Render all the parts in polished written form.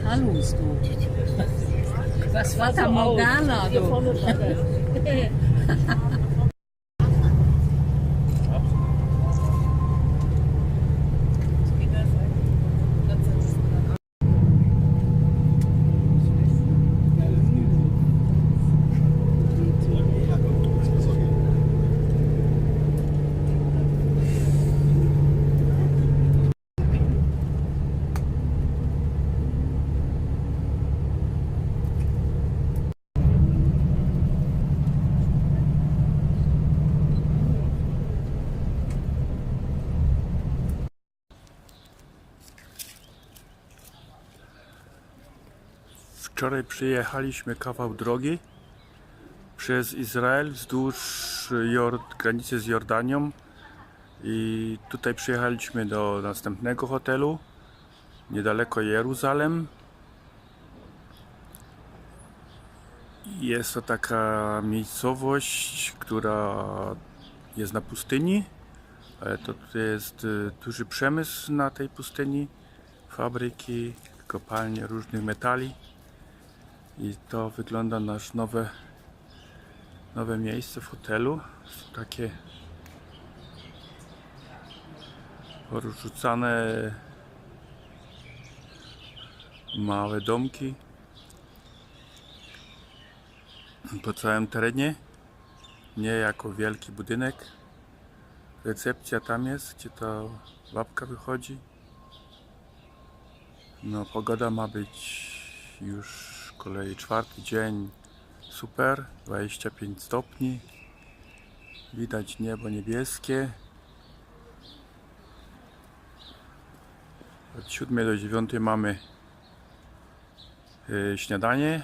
Hallo's, du. Was Fata Morgana, du. Wczoraj przyjechaliśmy kawał drogi przez Izrael wzdłuż granicy z Jordanią i tutaj przyjechaliśmy do następnego hotelu niedaleko Jeruzalem. Jest to taka miejscowość, która jest na pustyni, ale to jest duży przemysł na tej pustyni, fabryki, kopalnie różnych metali. I to wygląda nasze nowe miejsce w hotelu. Są takie porzucane małe domki po całym terenie, nie jako wielki budynek. Recepcja tam jest, gdzie ta babka wychodzi. No, pogoda ma być już z kolei czwarty dzień super, 25 stopni, widać niebo niebieskie. Od 7 do 9 mamy śniadanie,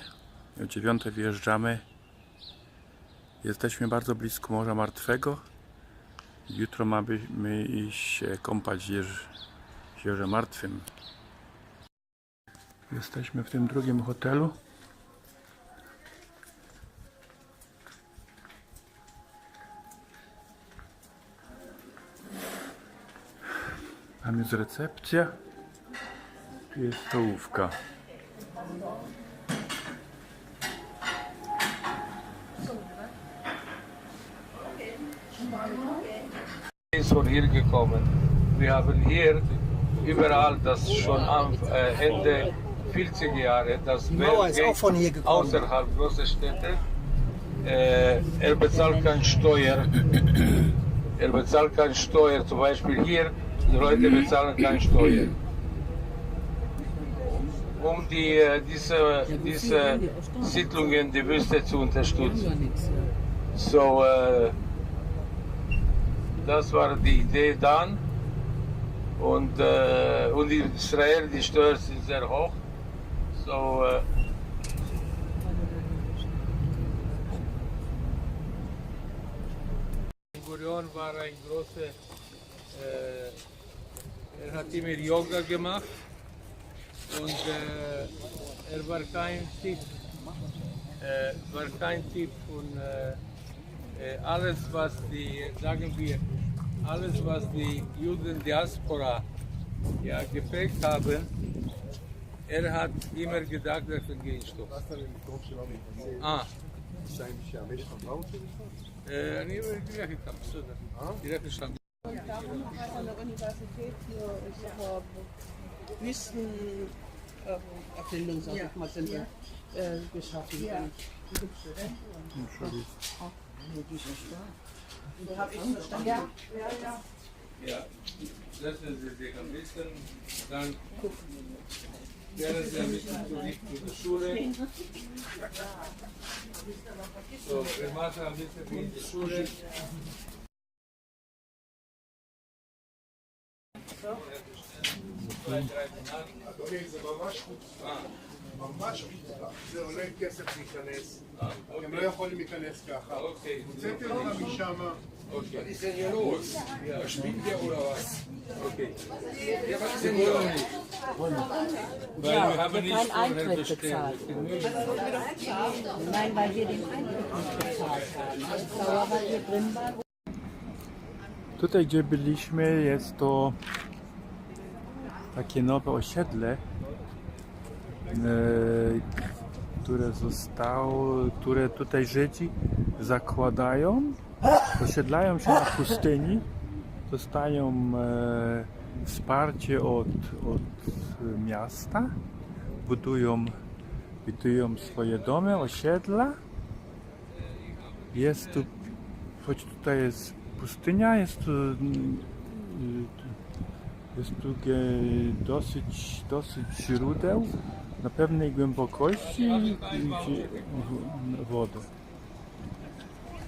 o 9 wyjeżdżamy. Jesteśmy bardzo blisko Morza Martwego. Jutro mamy iść się kąpać w Jeziorze Martwym. Jesteśmy w tym drugim hotelu. Tam jest recepcja. Tu jest stołówka. Von hier gekommen. Wir haben hier überall das schon am Ende 40er Jahre, das Mauer ist auch von hier gekommen. außerhalb großer Städte. Bezahlt keine Steuer. Bezahlt keine Steuer. Zum Beispiel hier, die Leute bezahlen keine Steuer. Um diese Siedlungen, die Wüste zu unterstützen. So, das war die Idee dann. Und in Israel, die Steuern sind sehr hoch. So, Gurion war ein großer, hat immer Yoga gemacht und war kein Typ, und alles was sagen wir, alles was die Juden-Diaspora geprägt haben, hat immer gedacht, dass er Gegenstoß. אני אלך איתם, בסדר. תלך לשם. Von der Universität für Wüstenerfindung, sag ich mal, sind wir geschaffen. Ja, setzen Sie sich ein bisschen, dann werden Sie ein bisschen zurück zu der Schule. So, wir machen ein bisschen wie in der Schule. זה ממש חוצפה, ממש חוצפה, זה עולה כסף להיכנס, הם לא יכולים להיכנס ככה, הוצאתי אותם משם, אני סניורוס, משפיעים dir oder was? Ja, was ist denn hier? Ja, wir haben keinen Eintritt bezahlt. Nein, weil wir den Eintritt nicht bezahlt haben. Aber weil wir drin waren. Tutaj, gdzie byliśmy, jest to takie nowe osiedle które tutaj Żydzi zakładają, osiedlają się na pustyni, dostają wsparcie od miasta, budują swoje domy, osiedla. Jest tu, choć tutaj jest pustynia, jest tu dosyć źródeł na pewnej głębokości idzie wodę.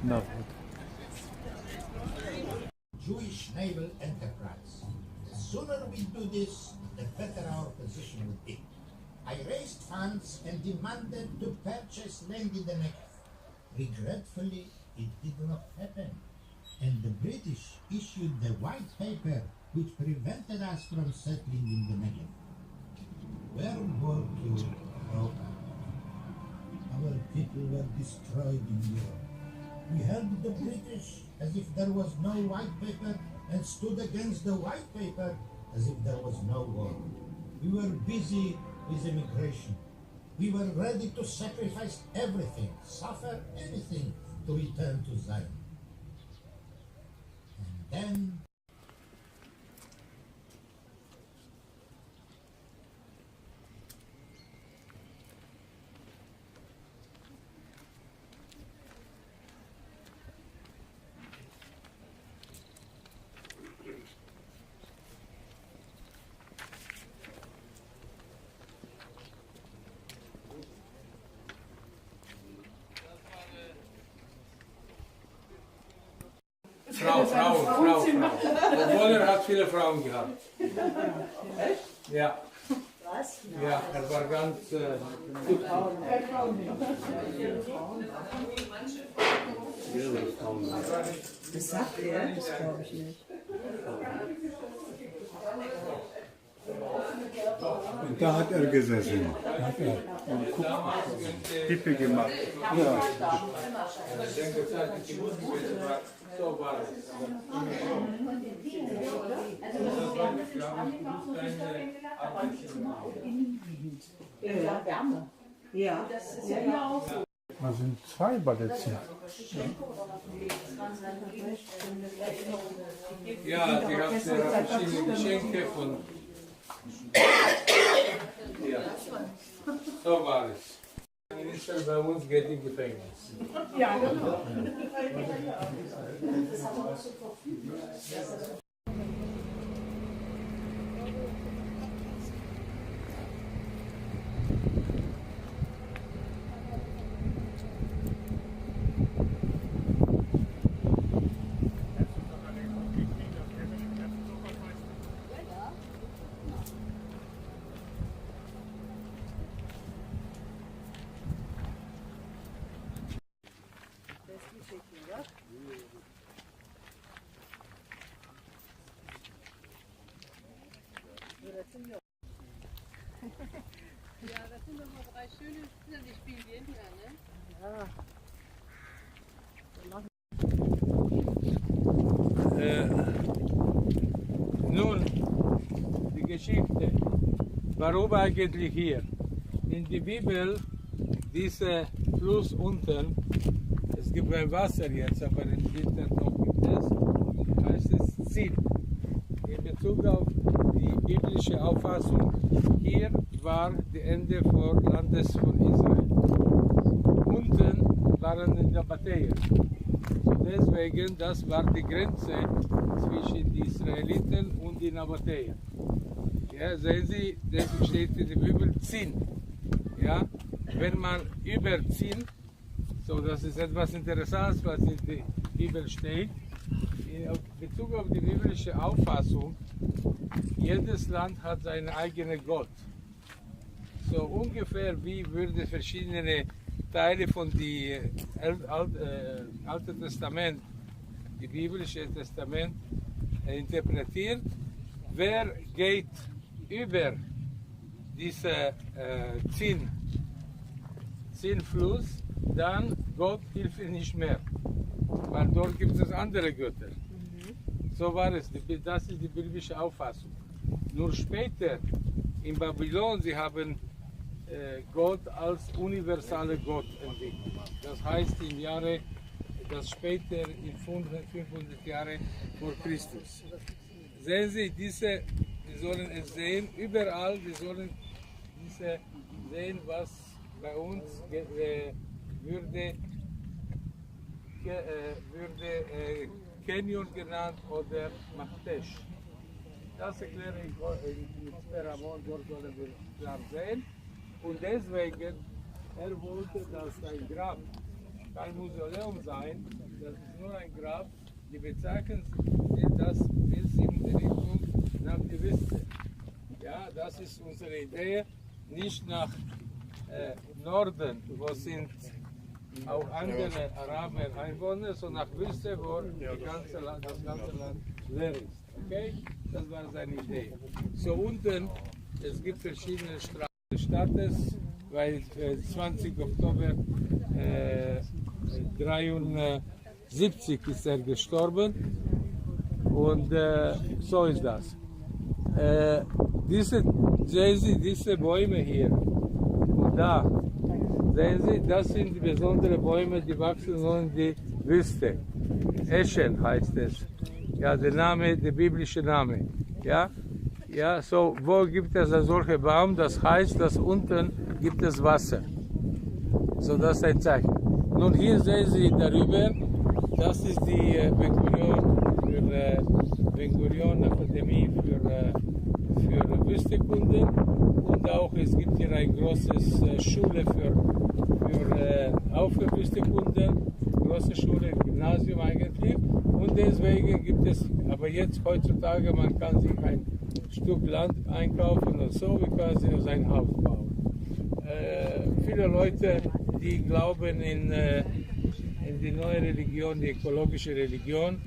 Na wodę. Jewish naval enterprise. The sooner we do this, the better our position would be. I raised funds and demanded to purchase land in the Negev. Regretfully, it did not happen. And the British issued the white paper which prevented us from settling in the Negev. World War II broke out. Our people were destroyed in Europe. We held the British as if there was no white paper and stood against the white paper as if there was no war. We were busy with immigration. We were ready to sacrifice everything, suffer anything to return to Zion. And then Frau. Obwohl er hat viele Frauen gehabt. Ja. Was? Ja, er war ganz gut. Das sagt er? Das glaube ich nicht. Und da hat er gesessen. Pipi gemacht. Ja. So war es. Ja, Wärme. Ja, das ist ja hier auch so. Das sind zwei Balletten. Ja, die haben verschiedene Geschenke von. Ja. So war es. Der Minister bei uns geht im Gefängnis. Ja, genau. Ja, das sind doch mal 3 schöne Spiele, die spielen jeden Jahr, ne? Nun, die Geschichte. Warum eigentlich hier? In der Bibel, dieser Fluss unten, es gibt kein Wasser jetzt, aber im Winter noch gibt es, heißt es Teil. In Bezug auf die biblische Auffassung, hier war das Ende des Landes von Israel. Unten waren die Nabatäer. Deswegen, das war die Grenze zwischen den Israeliten und den Nabatäern. Ja, sehen Sie, das steht in der Bibel Teil. Ja, wenn man überzieht, so das ist etwas Interessantes, was in der Bibel steht, in Bezug auf die biblische Auffassung, jedes Land hat seinen eigenen Gott. So ungefähr wie würde verschiedene Teile von dem Alten Testament, die biblische Testament, interpretiert. Wer geht über diesen Zinnfluss, dann Gott hilft ihm nicht mehr, weil dort gibt es andere Götter. So war es, das ist die biblische Auffassung. Nur später in Babylon, sie haben Gott als universaler Gott entwickelt. Das heißt im Jahre, das später in 500 Jahre vor Christus. Sehen Sie, wir sollen es sehen, überall, wir sollen sehen, was bei uns würde Canyon genannt oder Machtesh. Das erkläre ich mit Speramon, dort sollen wir klar sehen. Und deswegen, wollte, dass ein Grab kein Mausoleum sein, das ist nur ein Grab, die bezeichnen das bis in die Richtung nach der Wüste. Ja, das ist unsere Idee, nicht nach Norden, wo sind auch andere Araber Einwohner, sondern nach Wüste, wo das ganze Land leer ist. Okay? Das war seine Idee. So unten, es gibt verschiedene Straßen des Staates, weil 20. Oktober 73 ist er gestorben und so ist das. Sehen Sie diese Bäume hier und da, sehen Sie, das sind die besonderen Bäume, die wachsen nur in die Wüste. Eschen heißt es. Ja, der biblische Name. Ja, ja, so, wo gibt es einen solchen Baum? Das heißt, dass unten gibt es Wasser. So, das ist ein Zeichen. Nun, hier sehen Sie darüber, das ist die Ben-Gurion Akademie für Wüstenkunde. Und auch, es gibt hier eine große Schule auch für Wüstenkunde. Große Schule, Gymnasium eigentlich. Und deswegen gibt es, aber jetzt heutzutage, man kann sich ein Stück Land einkaufen und so, wie kann sie sein Haus bauen. Viele Leute, die glauben in die neue Religion, die ökologische Religion,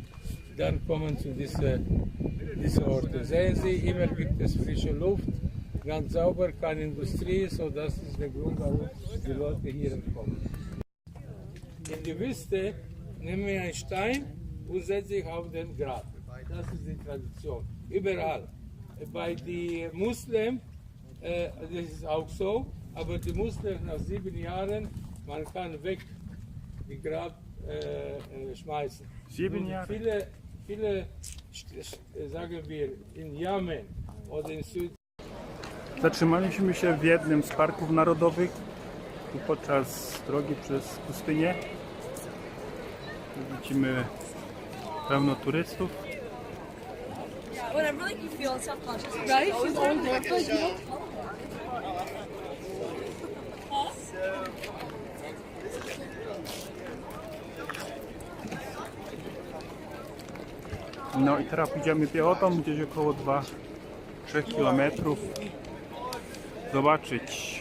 dann kommen zu diesen Orten. Sehen Sie, immer gibt es frische Luft, ganz sauber, keine Industrie, so das ist der Grund, warum die Leute hier kommen. In die Wüste nehmen wir einen Stein und setzen sich auf den Grab. Das ist die Tradition. Überall. Bei den Muslimen, das ist auch so, aber die Muslimen nach 7 Jahren, man kann weg die Grab schmeißen. 7 Jahre? Viele, sagen wir, in Jemen oder in Süd. Zatrzymaliśmy się w jednym z parków narodowych tu podczas drogi przez pustynię. Widzimy pełno turystów. Whenever like you feel self-conscious, Right? She's on there, but you know. No i teraz pójdziemy piechotą gdzieś około 2-3 km zobaczyć.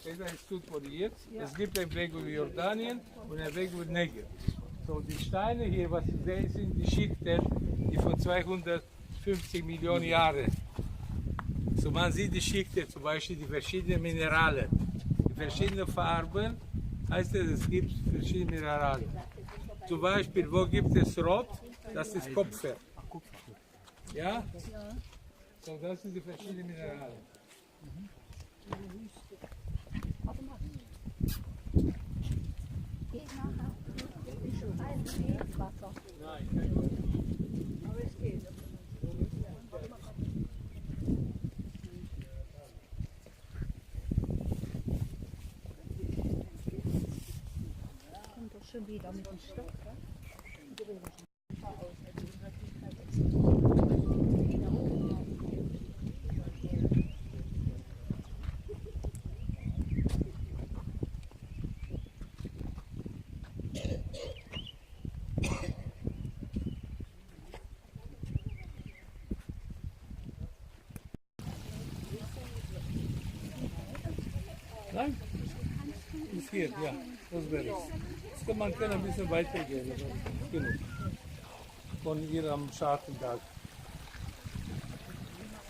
Jeder ist Süd von jetzt. Es gibt einen Weg über Jordanien und einen Weg über Negev. So, die Steine hier, was Sie sehen, sind die Schichten, die von 250 Millionen Jahren. So, man sieht die Schichten, zum Beispiel die verschiedenen Minerale, die verschiedenen Farben, heißt es gibt verschiedene Minerale. Zum Beispiel, wo gibt es Rot? Das ist Kupfer. Ja? So, das sind die verschiedenen Minerale. Kommt doch schon wieder mit dem Stock, Nein? Bis hier, ja, das wäre es. Man kann ein bisschen weitergehen, aber genug. Von hier am Scharfental.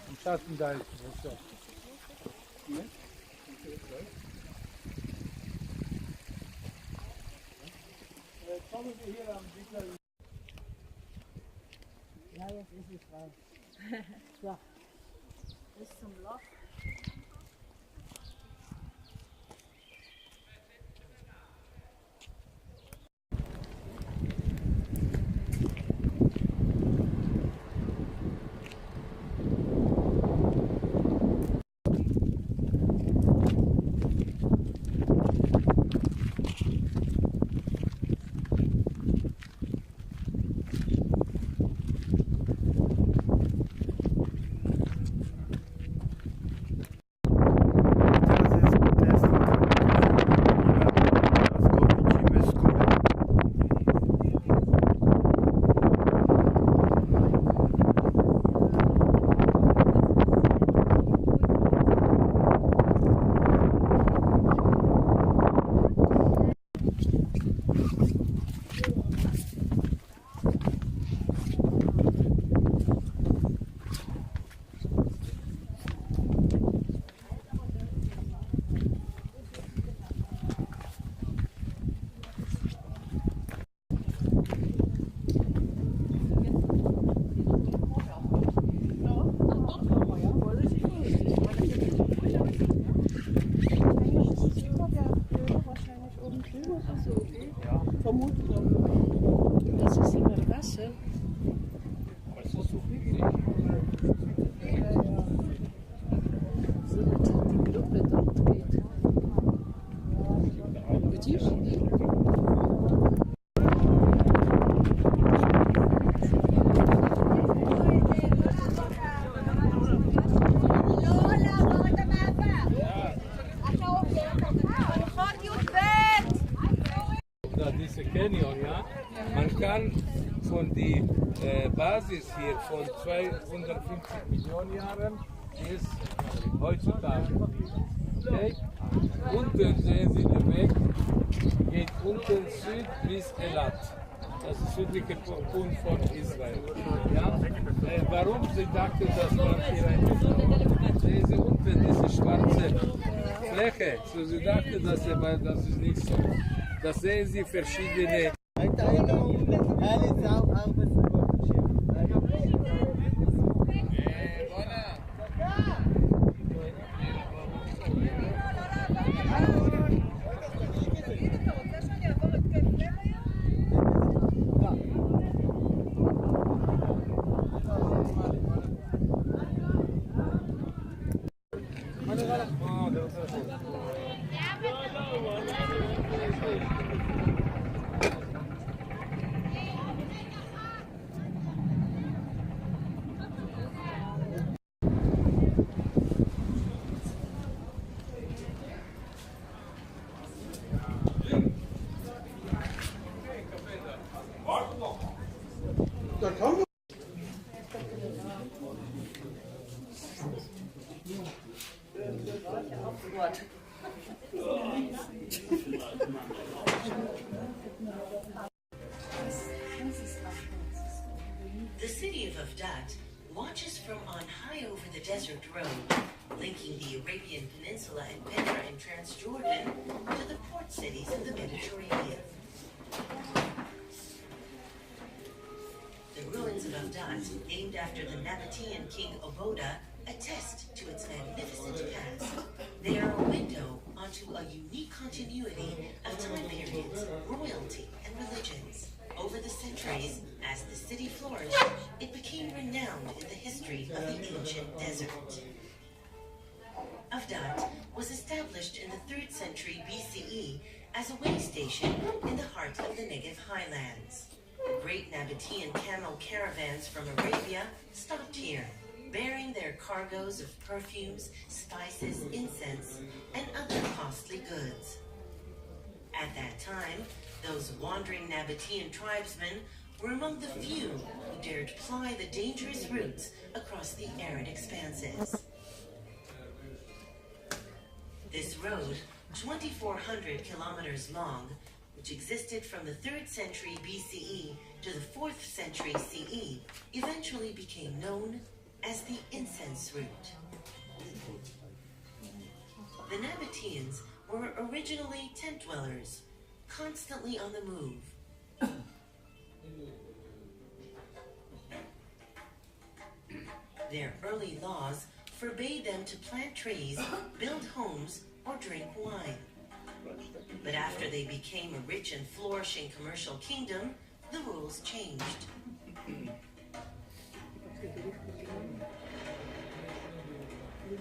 Am Scharfental ist es so. Ja? Kommen wir hier am Wickler. Ja, jetzt ist es raus. So. Bis zum Loch. Das ist immer Wasser. Aber es ist so riesig. So, dass die Gruppe dort geht. Widzisz? Diese Canyon, ja, man kann von der Basis hier von 250 Millionen Jahren bis heutzutage. Okay? Unten sehen Sie den Weg, geht unten Süd bis Elat. Das ist südliche Punkt von Israel. Ja? Warum Sie dachten, dass man hier ein sehen Sie unten diese schwarze Fläche. So, Sie dachten, das ist nicht so. Da sehen Sie verschiedene. The city of Avdat watches from on high over the desert road, linking the Arabian Peninsula and Petra in Transjordan to the port cities of the Mediterranean. The ruins of Avdat, named after the Nabatean king Oboda, attest to its magnificent past. They are a window onto a unique continuity of time periods, royalty, and religions. Over the centuries, as the city flourished, it became renowned in the history of the ancient desert. Avdat was established in the 3rd century BCE as a way station in the heart of the Negev highlands. Great Nabatean camel caravans from Arabia stopped here, bearing their cargoes of perfumes, spices, incense, and other costly goods. At that time, those wandering Nabatean tribesmen were among the few who dared ply the dangerous routes across the arid expanses. This road, 2,400 kilometers long, which existed from the 3rd century BCE to the 4th century CE, eventually became known as the incense route. The Nabateans were originally tent dwellers, constantly on the move. Their early laws forbade them to plant trees, build homes, or drink wine. But after they became a rich and flourishing commercial kingdom, the rules changed.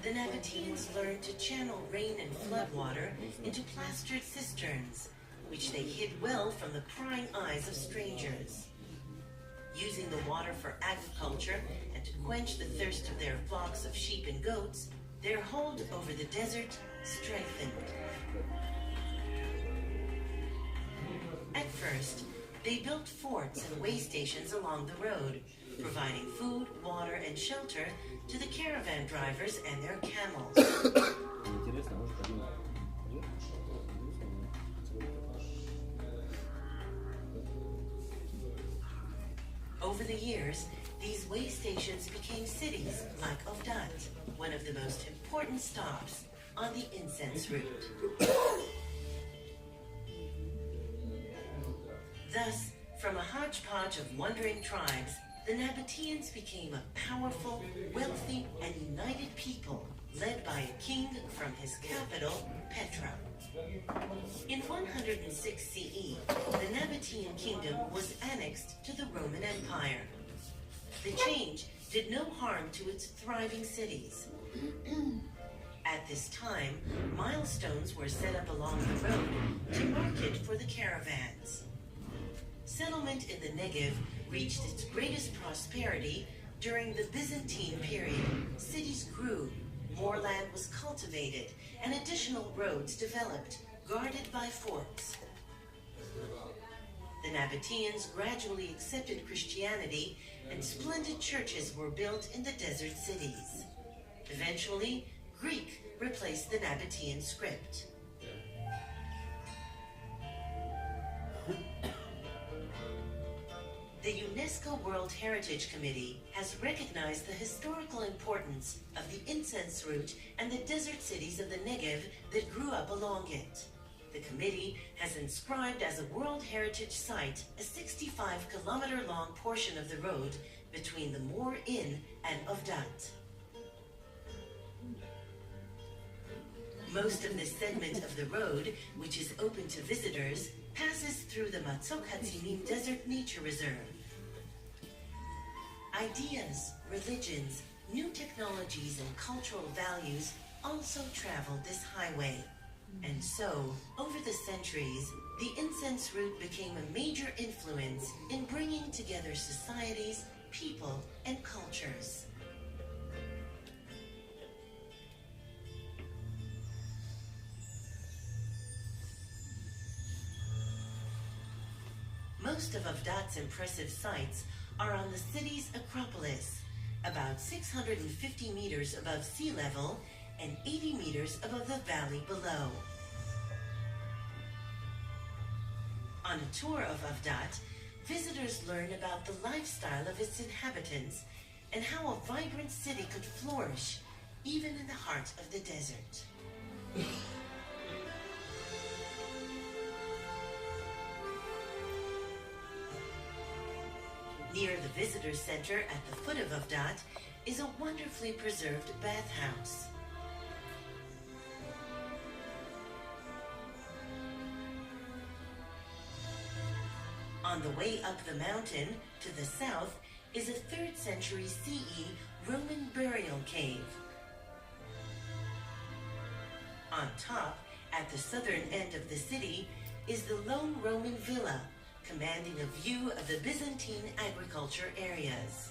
The Nabateans learned to channel rain and floodwater into plastered cisterns, which they hid well from the prying eyes of strangers. Using the water for agriculture and to quench the thirst of their flocks of sheep and goats, their hold over the desert strengthened. At first, they built forts and way stations along the road, providing food, water, and shelter to the caravan drivers and their camels. Over the years, these way stations became cities like Ovdat, one of the most important stops on the incense route. Thus, from a hodgepodge of wandering tribes, the Nabateans became a powerful, wealthy, and united people led by a king from his capital, Petra. In 106 CE, the Nabatean kingdom was annexed to the Roman Empire. The change did no harm to its thriving cities. At this time, milestones were set up along the road to mark it for the caravans. Settlement in the Negev reached its greatest prosperity during the Byzantine period. Cities grew, more land was cultivated, and additional roads developed, guarded by forts. The Nabateans gradually accepted Christianity, and splendid churches were built in the desert cities. Eventually, Greek replaced the Nabatean script. The UNESCO World Heritage Committee has recognized the historical importance of the incense route and the desert cities of the Negev that grew up along it. The committee has inscribed as a World Heritage Site a 65-kilometer-long portion of the road between the Moor Inn and Ovdat. Most of this segment of the road, which is open to visitors, passes through the Matzok Hatzinim Desert Nature Reserve. Ideas, religions, new technologies, and cultural values also traveled this highway. And so, over the centuries, the incense route became a major influence in bringing together societies, people, and cultures. Most of Ovdat's impressive sites are on the city's Acropolis, about 650 meters above sea level and 80 meters above the valley below. On a tour of Ovdat, visitors learn about the lifestyle of its inhabitants and how a vibrant city could flourish even in the heart of the desert. Near the visitor center at the foot of Ovdat is a wonderfully preserved bathhouse. On the way up the mountain to the south is a 3rd century CE Roman burial cave. On top, at the southern end of the city, is the lone Roman villa, commanding a view of the Byzantine agriculture areas.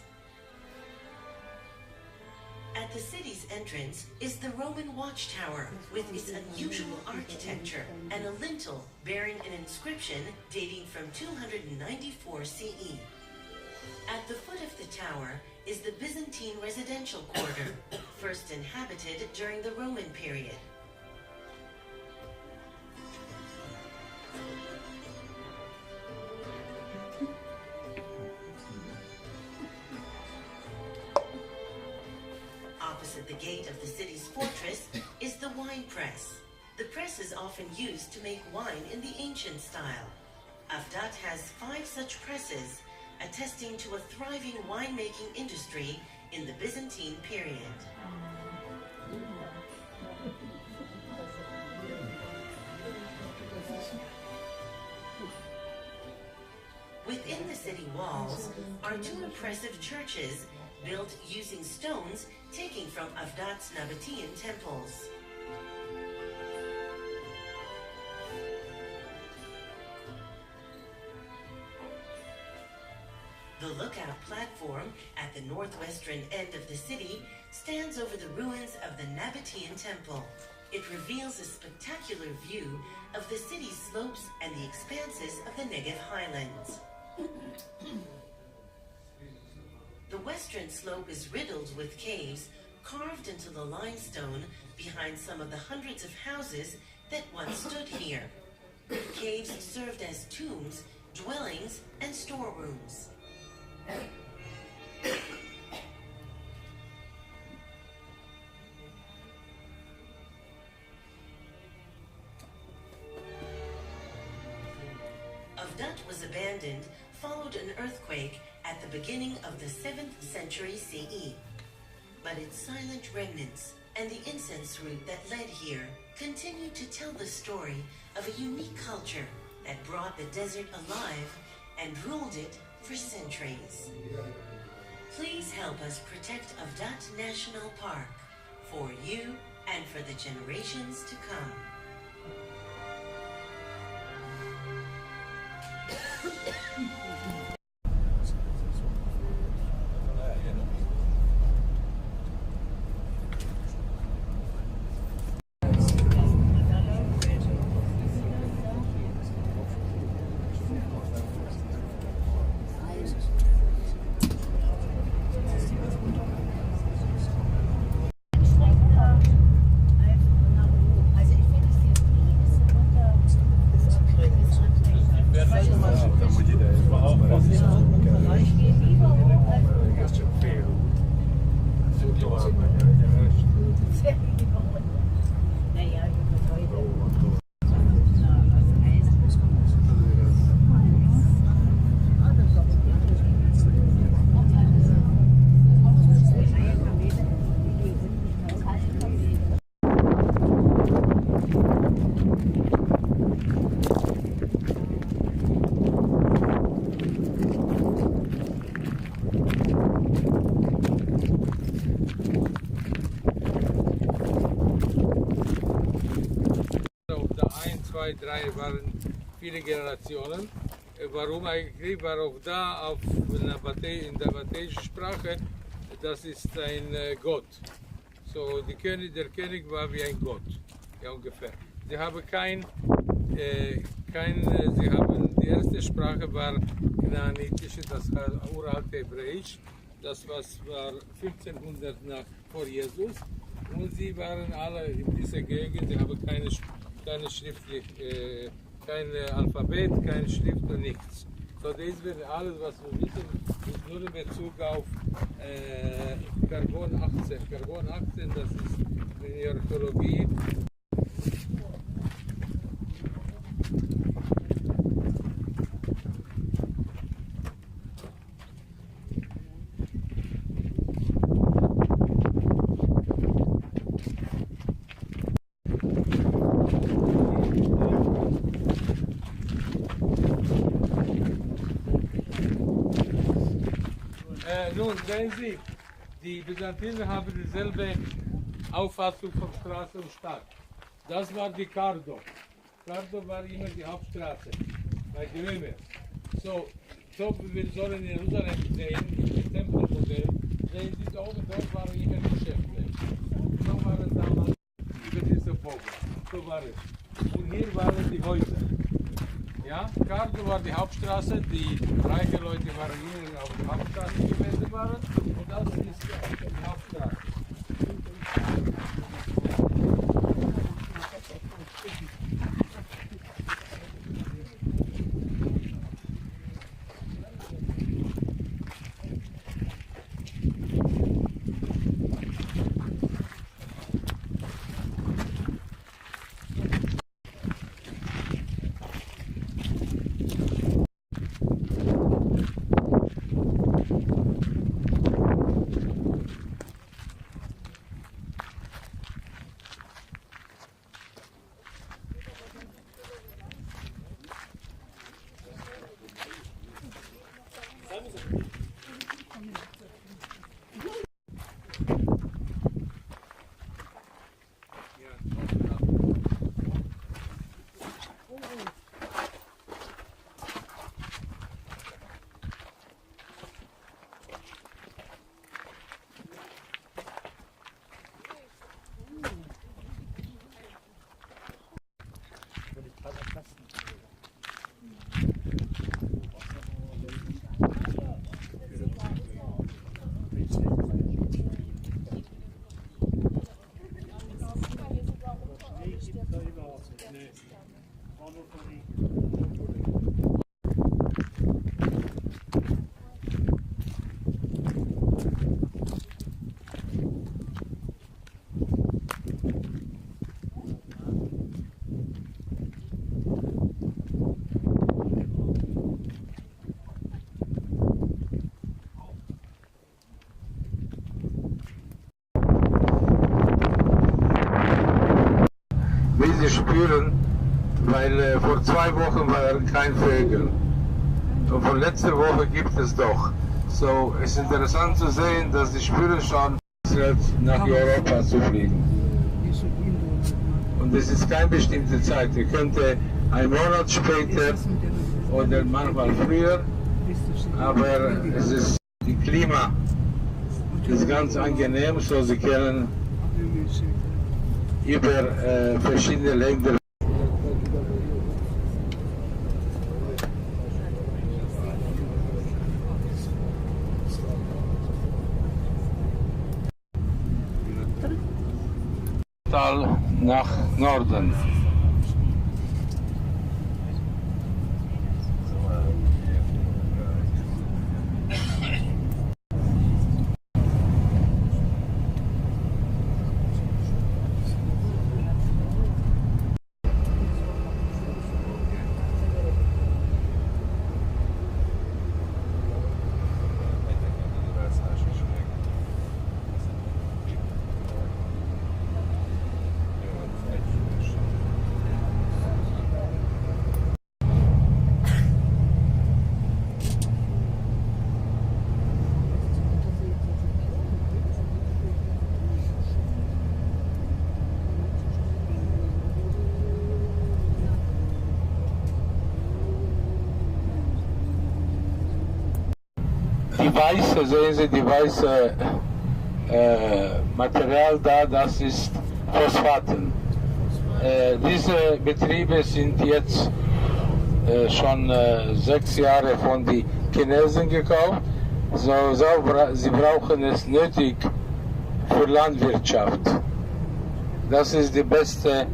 At the city's entrance is the Roman watchtower with its unusual architecture and a lintel bearing an inscription dating from 294 CE. At the foot of the tower is the Byzantine residential quarter, first inhabited during the Roman period. Opposite the gate of the city's fortress is the wine press. The press is often used to make wine in the ancient style. Avdat has 5 such presses, attesting to a thriving winemaking industry in the Byzantine period. Within the city walls are 2 impressive churches built using stones taken from Avdat's Nabatean temples. The lookout platform at the northwestern end of the city stands over the ruins of the Nabatean temple. It reveals a spectacular view of the city's slopes and the expanses of the Negev highlands. The western slope is riddled with caves carved into the limestone behind some of the hundreds of houses that once stood here. Caves served as tombs, dwellings, and storerooms. Avdat was abandoned, followed an earthquake at the beginning of the 7th century CE. But its silent remnants and the incense route that led here continue to tell the story of a unique culture that brought the desert alive and ruled it for centuries. Please help us protect Avdat National Park for you and for the generations to come. Drei waren viele Generationen. Warum eigentlich? War auch da auf in der nabatäischen Sprache, das ist ein Gott. So, der König war wie ein Gott, ja ungefähr. Sie haben die erste Sprache war Kanaanitische, das uralte Hebräisch, das war 1500 vor Jesus. Und sie waren alle in dieser Gegend, sie haben keine schriftlich, kein Alphabet, kein Schrift und nichts. So, das wird alles, was wir wissen, ist nur in Bezug auf Carbon 18. Carbon 18, das ist in der Archäologie. Nun, sehen Sie, die Byzantiner haben dieselbe Auffassung von Straße und Stadt. Das war die Cardo. Cardo war immer die Hauptstraße bei den Römern. So wir sollen in Jerusalem sehen, im Tempelmodell, sehen Sie da oben, dort waren immer Geschäfte. So war es damals über diese Vogel. So war es. Und hier waren die Häuser. Ja, Kardo war die Hauptstraße, die reichen Leute waren hier auf der Hauptstraße gewesen waren. Und das ist die Hauptstraße. Wie Sie spüren, weil vor 2 Wochen war kein Vögel. Und von letzter Woche gibt es doch. So, es ist interessant zu sehen, dass Sie spüren schon, nach Europa zu fliegen. Und es ist keine bestimmte Zeit. Ihr könnt einen Monat später oder manchmal früher, aber es ist die Klima ist ganz angenehm, so Sie können über verschiedene Länder. Teil nach Norden. Die weiße, sehen Sie, die weiße Material da, das ist Phosphaten. Diese Betriebe sind jetzt schon 6 Jahre von den Chinesen gekauft. Sie brauchen es nötig für Landwirtschaft. Das ist das beste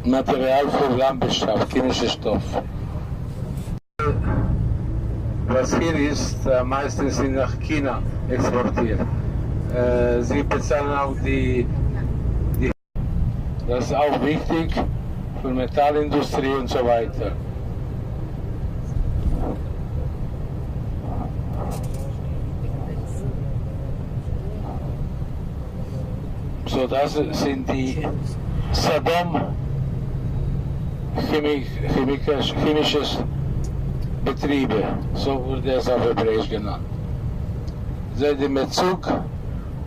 Material für Landwirtschaft, chemischer Stoff. Was hier ist, meistens sind nach China exportiert. Sie bezahlen auch die. Das ist auch wichtig für Metallindustrie und so weiter. So, das sind die Saddam chemisches Betriebe, so wurde es auf Hebräisch genannt. Seid ihr mit Zug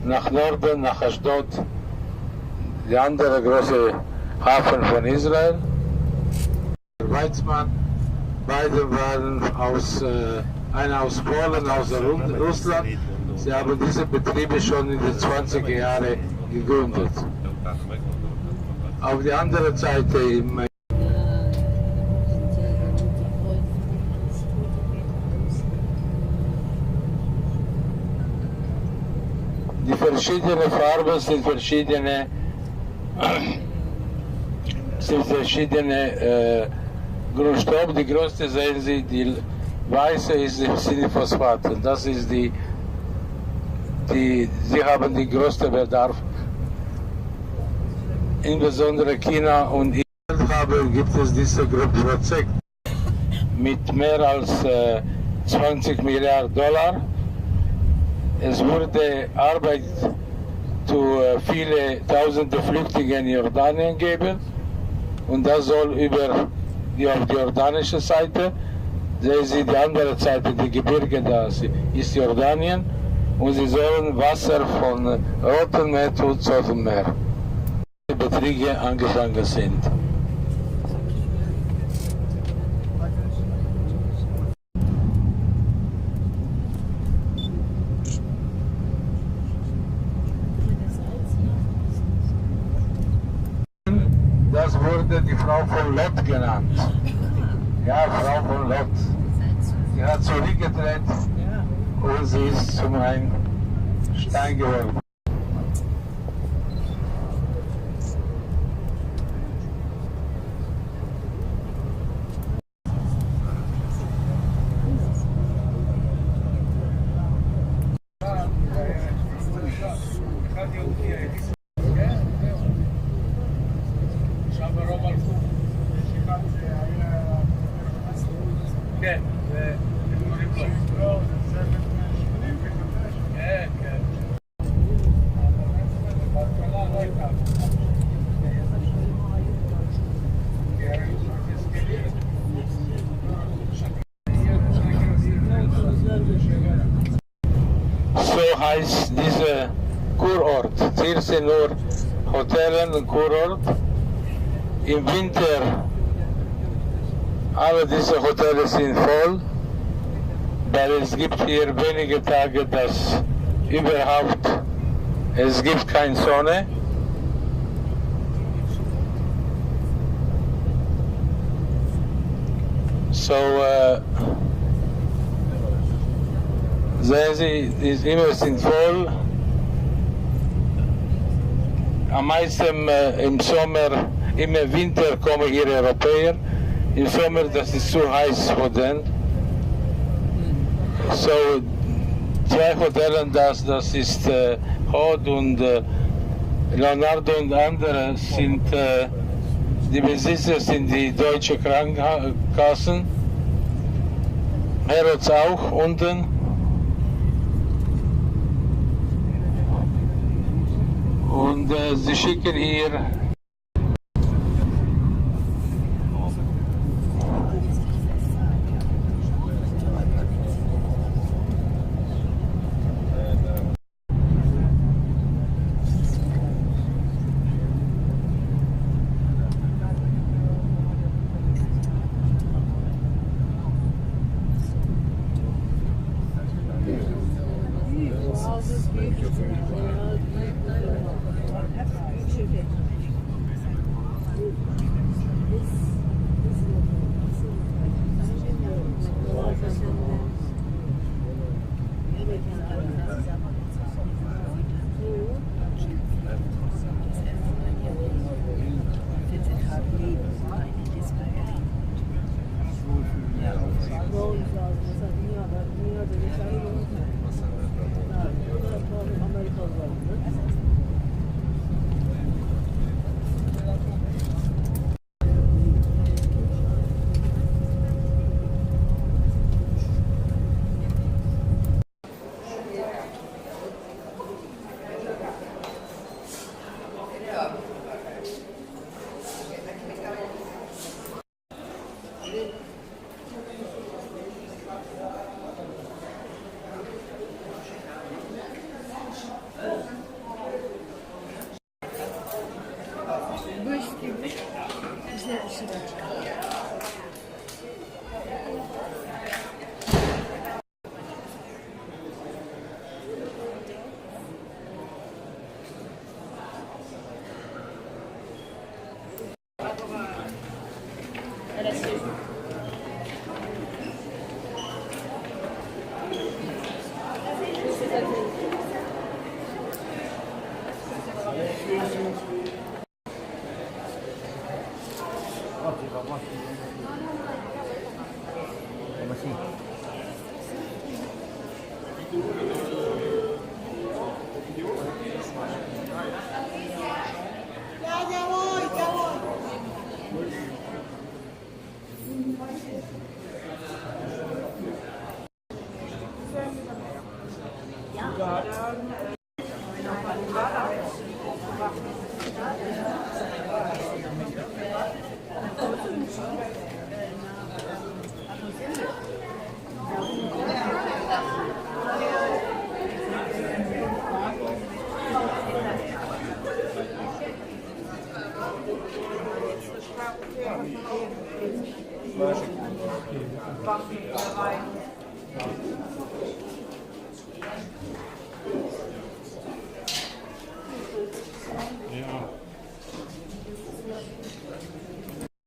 nach Norden, nach Ashdod, der andere große Hafen von Israel. Der Weizmann Beide waren einer aus Polen, aus Russland. Sie haben diese Betriebe schon in den 20er Jahren gegründet. Auf der anderen Seite die verschiedenen Farben sind verschiedene Grundstoff. Die größte sehen Sie, die weiße sind die Phosphaten. Das ist sie haben den größten Bedarf. Insbesondere China und Indien gibt es diese Projekt mit mehr als 20 Milliarden $. Es wurde Arbeit zu viele tausende Flüchtlinge in Jordanien geben und das soll über auf die jordanische Seite, sehen Sie die andere Seite, die Gebirge, da ist Jordanien und sie sollen Wasser von Rotem Meer zu Toten Meer. Die Betriebe angefangen sind. Das wurde die Frau von Lot genannt. Ja, Frau von Lot. Sie hat zurückgedreht und sie ist zum einen Stein geworden. So heißt dieser Kurort. Hier sind nur Hotels und Kurort. Im Winter, alle diese Hotels sind voll, weil es gibt hier wenige Tage, dass überhaupt es gibt keine Sonne. So, sehen Sie, die immer sind voll. Am meisten im Sommer, im Winter kommen hier Europäer. Im Sommer, das ist zu heiß für den. So, zwei Hotels, das ist Hod und Leonardo und andere sind, die Besitzer sind die deutsche Krankenkassen. Herods auch unten. Und sie schicken hier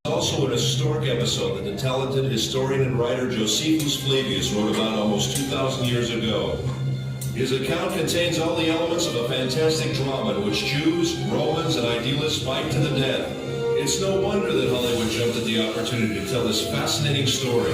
Also an historic episode that the talented historian and writer Josephus Flavius wrote about almost 2,000 years ago. His account contains all the elements of a fantastic drama in which Jews, Romans, and idealists fight to the death. It's no wonder that Hollywood jumped at the opportunity to tell this fascinating story.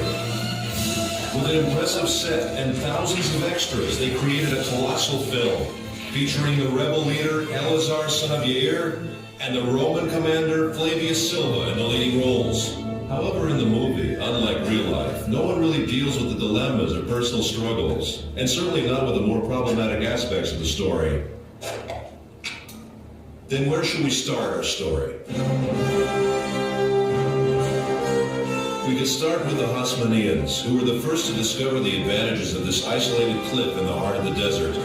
With an impressive set and thousands of extras, they created a colossal film featuring the rebel leader Eleazar, son of Yair, and the Roman commander Flavius Silva in the leading roles. However, in the movie, unlike real life, no one really deals with the dilemmas or personal struggles, and certainly not with the more problematic aspects of the story. Then where should we start our story? We could start with the Hasmoneans, who were the first to discover the advantages of this isolated cliff in the heart of the desert.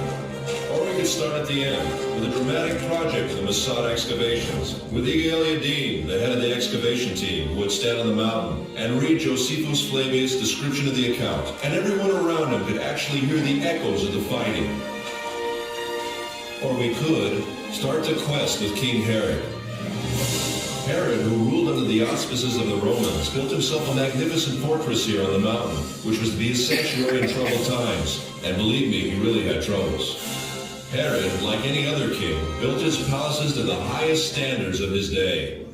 Or we could start at the end, with a dramatic project of the Masada excavations, with Yigal Yadin, the head of the excavation team, who would stand on the mountain and read Josephus Flavius' description of the account, and everyone around him could actually hear the echoes of the fighting. Or we could start the quest with King Herod. Herod, who ruled under the auspices of the Romans, built himself a magnificent fortress here on the mountain, which was to be his sanctuary in troubled times. And believe me, he really had troubles. Herod, like any other king, built his palaces to the highest standards of his day.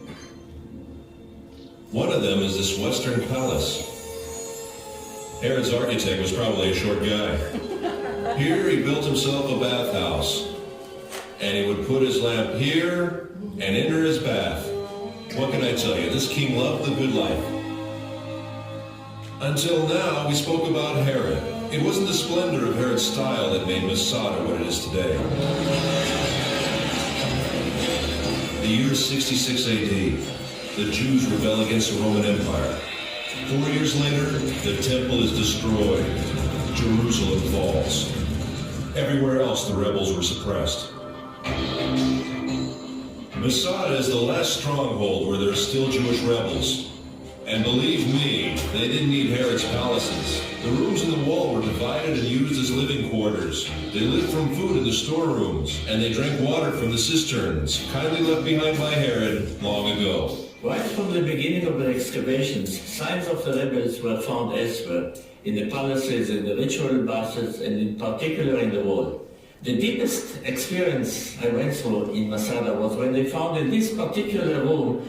One of them is this Western palace. Herod's architect was probably a short guy. Here he built himself a bathhouse, and he would put his lamp here and enter his bath. What can I tell you? This king loved the good life. Until now, we spoke about Herod. It wasn't the splendor of Herod's style that made Masada what it is today. The year 66 AD, the Jews rebel against the Roman Empire. 4 years later, the temple is destroyed. Jerusalem falls. Everywhere else, the rebels were suppressed. Masada is the last stronghold where there are still Jewish rebels. And believe me, they didn't need Herod's palaces. The rooms in the wall were divided and used as living quarters. They lived from food in the storerooms, and they drank water from the cisterns, kindly left behind by Herod long ago. Right from the beginning of the excavations, signs of the rebels were found elsewhere, in the palaces, in the ritual baths, and in particular in the wall. The deepest experience I went through in Masada was when they found in this particular room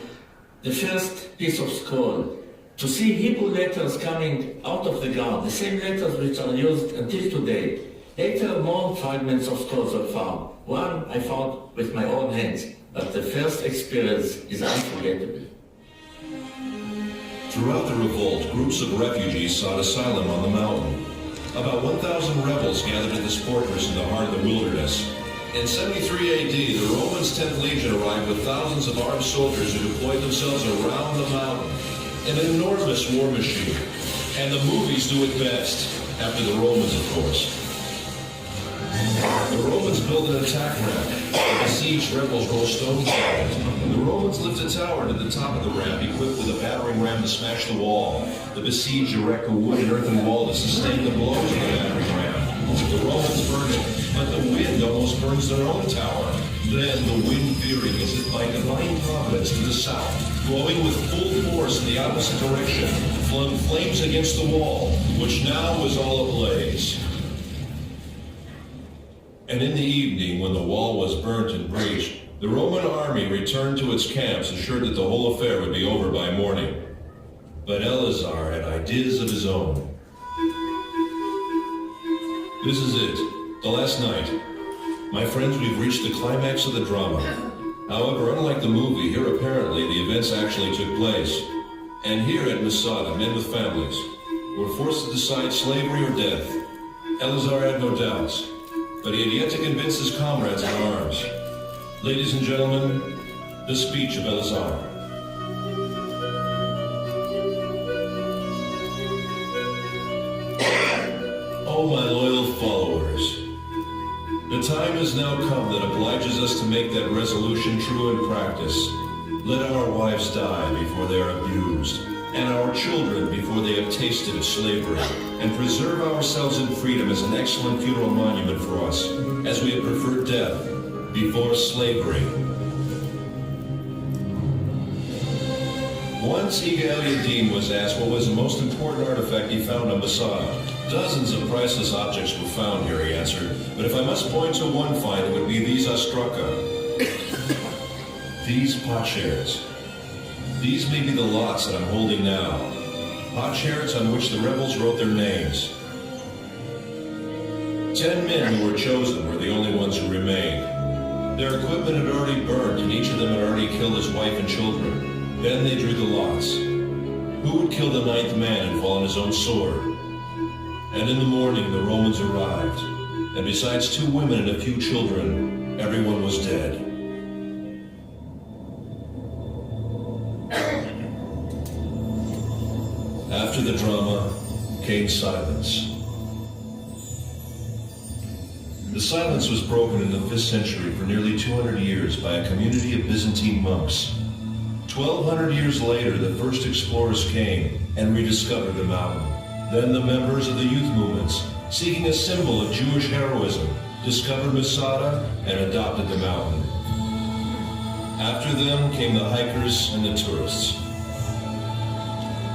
the first piece of scroll. To see Hebrew letters coming out of the ground, the same letters which are used until today. Later, more fragments of scrolls were found. One I found with my own hands, but the first experience is unforgettable. Throughout the revolt, groups of refugees sought asylum on the mountain. About 1,000 rebels gathered at this fortress in the heart of the wilderness. In 73 AD, the Romans' 10th Legion arrived with thousands of armed soldiers who deployed themselves around the mountain. An enormous war machine. And the movies do it best, after the Romans, of course. The Romans built an attack ramp. The besieged rebels rolled stones down it. The Romans lift a tower to the top of the ramp, equipped with a battering ram to smash the wall. The besieged erect a wood and earthen wall to sustain the blows of the battering ram. The Romans burn it, but the wind almost burns their own tower. Then the wind veering as if by divine providence to the south. blowing with full force in the opposite direction, flung flames against the wall, which now was all ablaze. And in the evening, when the wall was burnt and breached, the Roman army returned to its camps, assured that the whole affair would be over by morning. But Eleazar had ideas of his own. This is it, the last night. My friends, we've reached the climax of the drama. However, unlike the movie, here apparently the events actually took place. And here at Masada, men with families were forced to decide slavery or death. Eleazar had no doubts, but he had yet to convince his comrades in arms. Ladies and gentlemen, the speech of Eleazar. Oh, my loyal followers, the time has now come that obliges us to make that resolution true in practice. Let our wives die before they are abused, and our children before they have tasted of slavery, and preserve ourselves in freedom as an excellent funeral monument for us, as we have preferred death before slavery. Once Iga El-Yadin was asked what was the most important artifact he found on Masada. Dozens of priceless objects were found here, he answered, but if I must point to one find, it would be these ostraka. These potsherds. These may be the lots that I'm holding now. Potsherds on which the rebels wrote their names. 10 men who were chosen were the only ones who remained. Their equipment had already burned, and each of them had already killed his wife and children. Then they drew the lots. Who would kill the 9th man and fall on his own sword? And in the morning the Romans arrived, and besides 2 women and a few children, everyone was dead. After the drama came silence. The silence was broken in the 5th century for nearly 200 years by a community of Byzantine monks. 1,200 years later, the first explorers came and rediscovered the mountain. Then the members of the youth movements, seeking a symbol of Jewish heroism, discovered Masada and adopted the mountain. After them came the hikers and the tourists.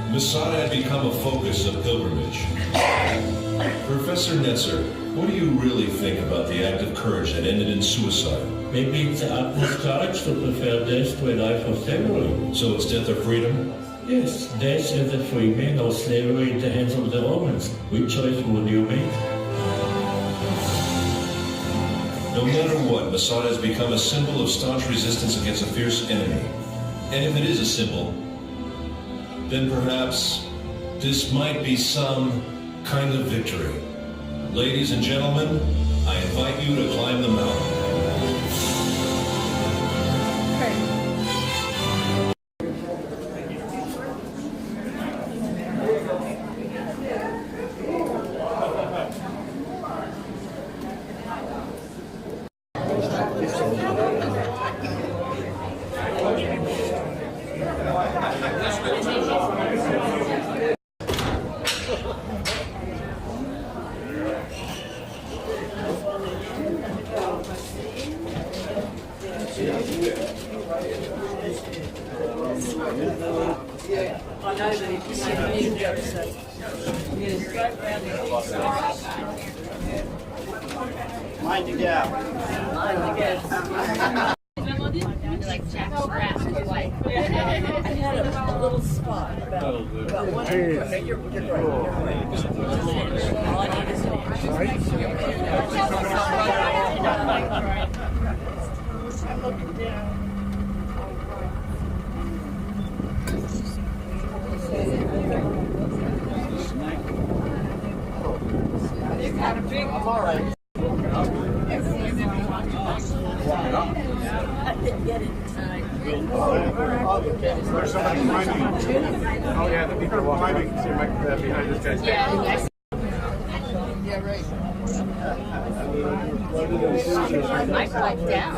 Masada had become a focus of pilgrimage. Professor Netzer, what do you really think about the act of courage that ended in suicide? Maybe it's the utmost courage to prefer death to a life of slavery. So it's death or freedom? Yes, death as a free man or slavery in the hands of the Romans. Which choice would you make? No matter what, Masada has become a symbol of staunch resistance against a fierce enemy. And if it is a symbol, then perhaps this might be some kind of victory. Ladies and gentlemen, I invite you to climb the mountain. Mind the gap. Mind the gap. Like Jack's grass is white. I had a little spot about one. You're right. All I need is I'm looking down. I'm all right. I didn't get it in time. There's somebody climbing. Oh yeah, the people are climbing. See behind this guy's Yeah, Yeah, right. I climbed down.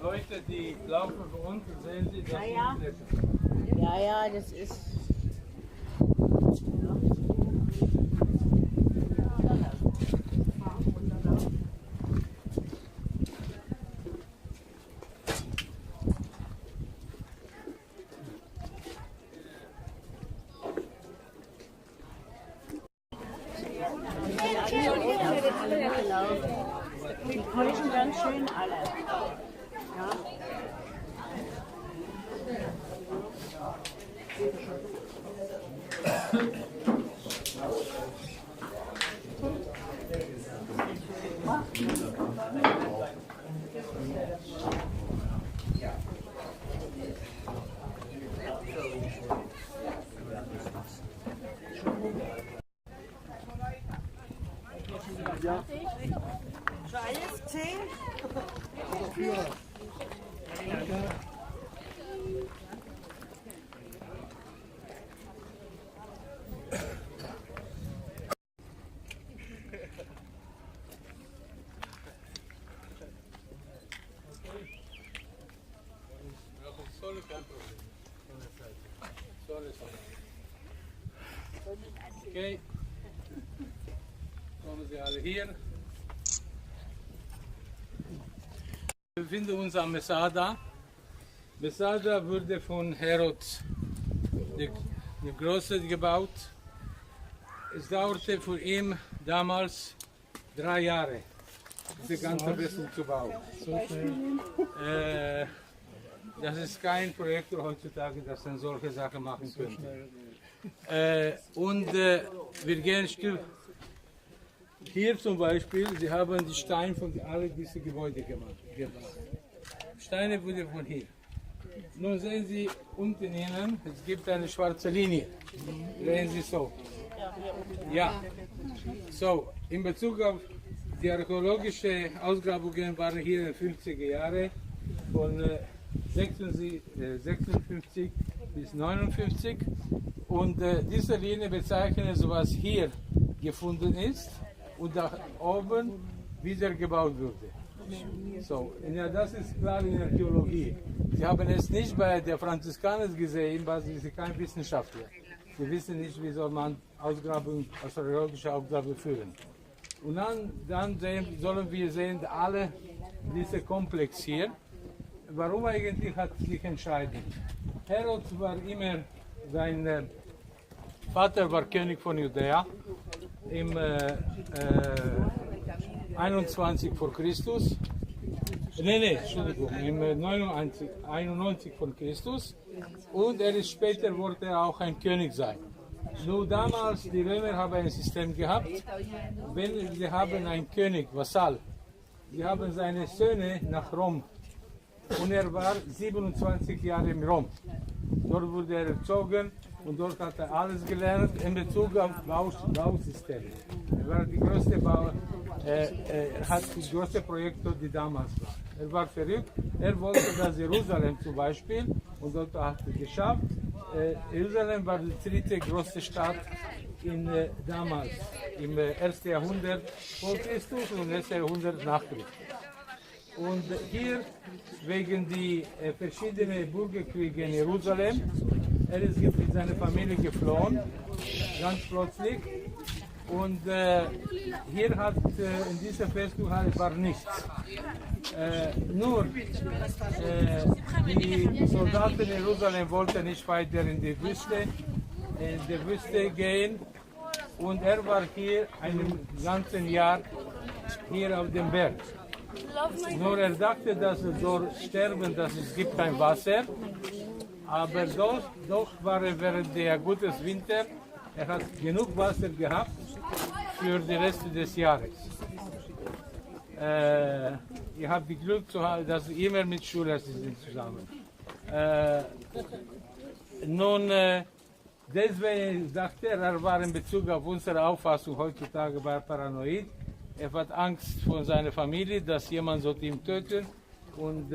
Leute, die Sie laufen von unten, sehen Sie, das Ja, das ist. Die täuschen ganz schön alle. Ja. Schon alles 10? Okay. Kommen Sie alle hier. Wir befinden uns am Masada. Masada wurde von Herod der Große gebaut. Es dauerte für ihn damals 3 Jahre, diese ganze Festung zu bauen. Das ist kein Projektor heutzutage, das dann solche Sachen machen könnte. Wir gehen Stück. Hier zum Beispiel, Sie haben die Steine von alle diese Gebäude gemacht. Steine wurden von hier. Nun sehen Sie unten Ihnen, es gibt eine schwarze Linie. Sehen Sie so. Ja. So, in Bezug auf die archäologischen Ausgrabungen waren hier in den 50er Jahren von 56 bis 59. Und diese Linie bezeichnet, was hier gefunden ist und da oben wieder gebaut wurde. So, ja, das ist klar in der Archäologie. Sie haben es nicht bei der Franziskanern gesehen, weil sie sind kein Wissenschaftler. Sie wissen nicht, wie soll man archäologische Ausgrabungen führen. Und dann sollen wir sehen, alle diese Komplex hier. Warum eigentlich hat sich entschieden? Herod war immer, sein Vater war König von Judäa im 21 vor Christus. Entschuldigung, im 91 von Christus. Und später wollte er auch ein König sein. Nur damals, die Römer haben ein System gehabt, wenn sie haben einen König, Vasall, sie haben seine Söhne nach Rom. Und er war 27 Jahre in Rom. Dort wurde er erzogen und dort hat er alles gelernt in Bezug auf Bausysteme. Er war die größte hat die größte Projekte, die damals war. Er war verrückt. Er wollte das Jerusalem zum Beispiel und dort hat er geschafft. Jerusalem war die dritte größte Stadt damals, im 1. Jahrhundert vor Christus und im 1. Jahrhundert nach Christus. Und hier, wegen die verschiedenen Bürgerkriege in Jerusalem, er ist mit seiner Familie geflohen, ganz plötzlich. Und hier hat in dieser Festung war nichts. Nur die Soldaten in Jerusalem wollten nicht weiter in die Wüste gehen. Und er war hier ein ganzes Jahr hier auf dem Berg. Nur er dachte, dass er soll sterben, dass es gibt kein Wasser. Aber doch war er während der guten Winter, er hat genug Wasser gehabt für den Rest des Jahres. Ich habe das Glück zu haben, dass wir immer mit Schulleiter sind zusammen. Deswegen sagte er war in Bezug auf unsere Auffassung heutzutage war paranoid. Er hat Angst vor seiner Familie, dass jemand ihn töten und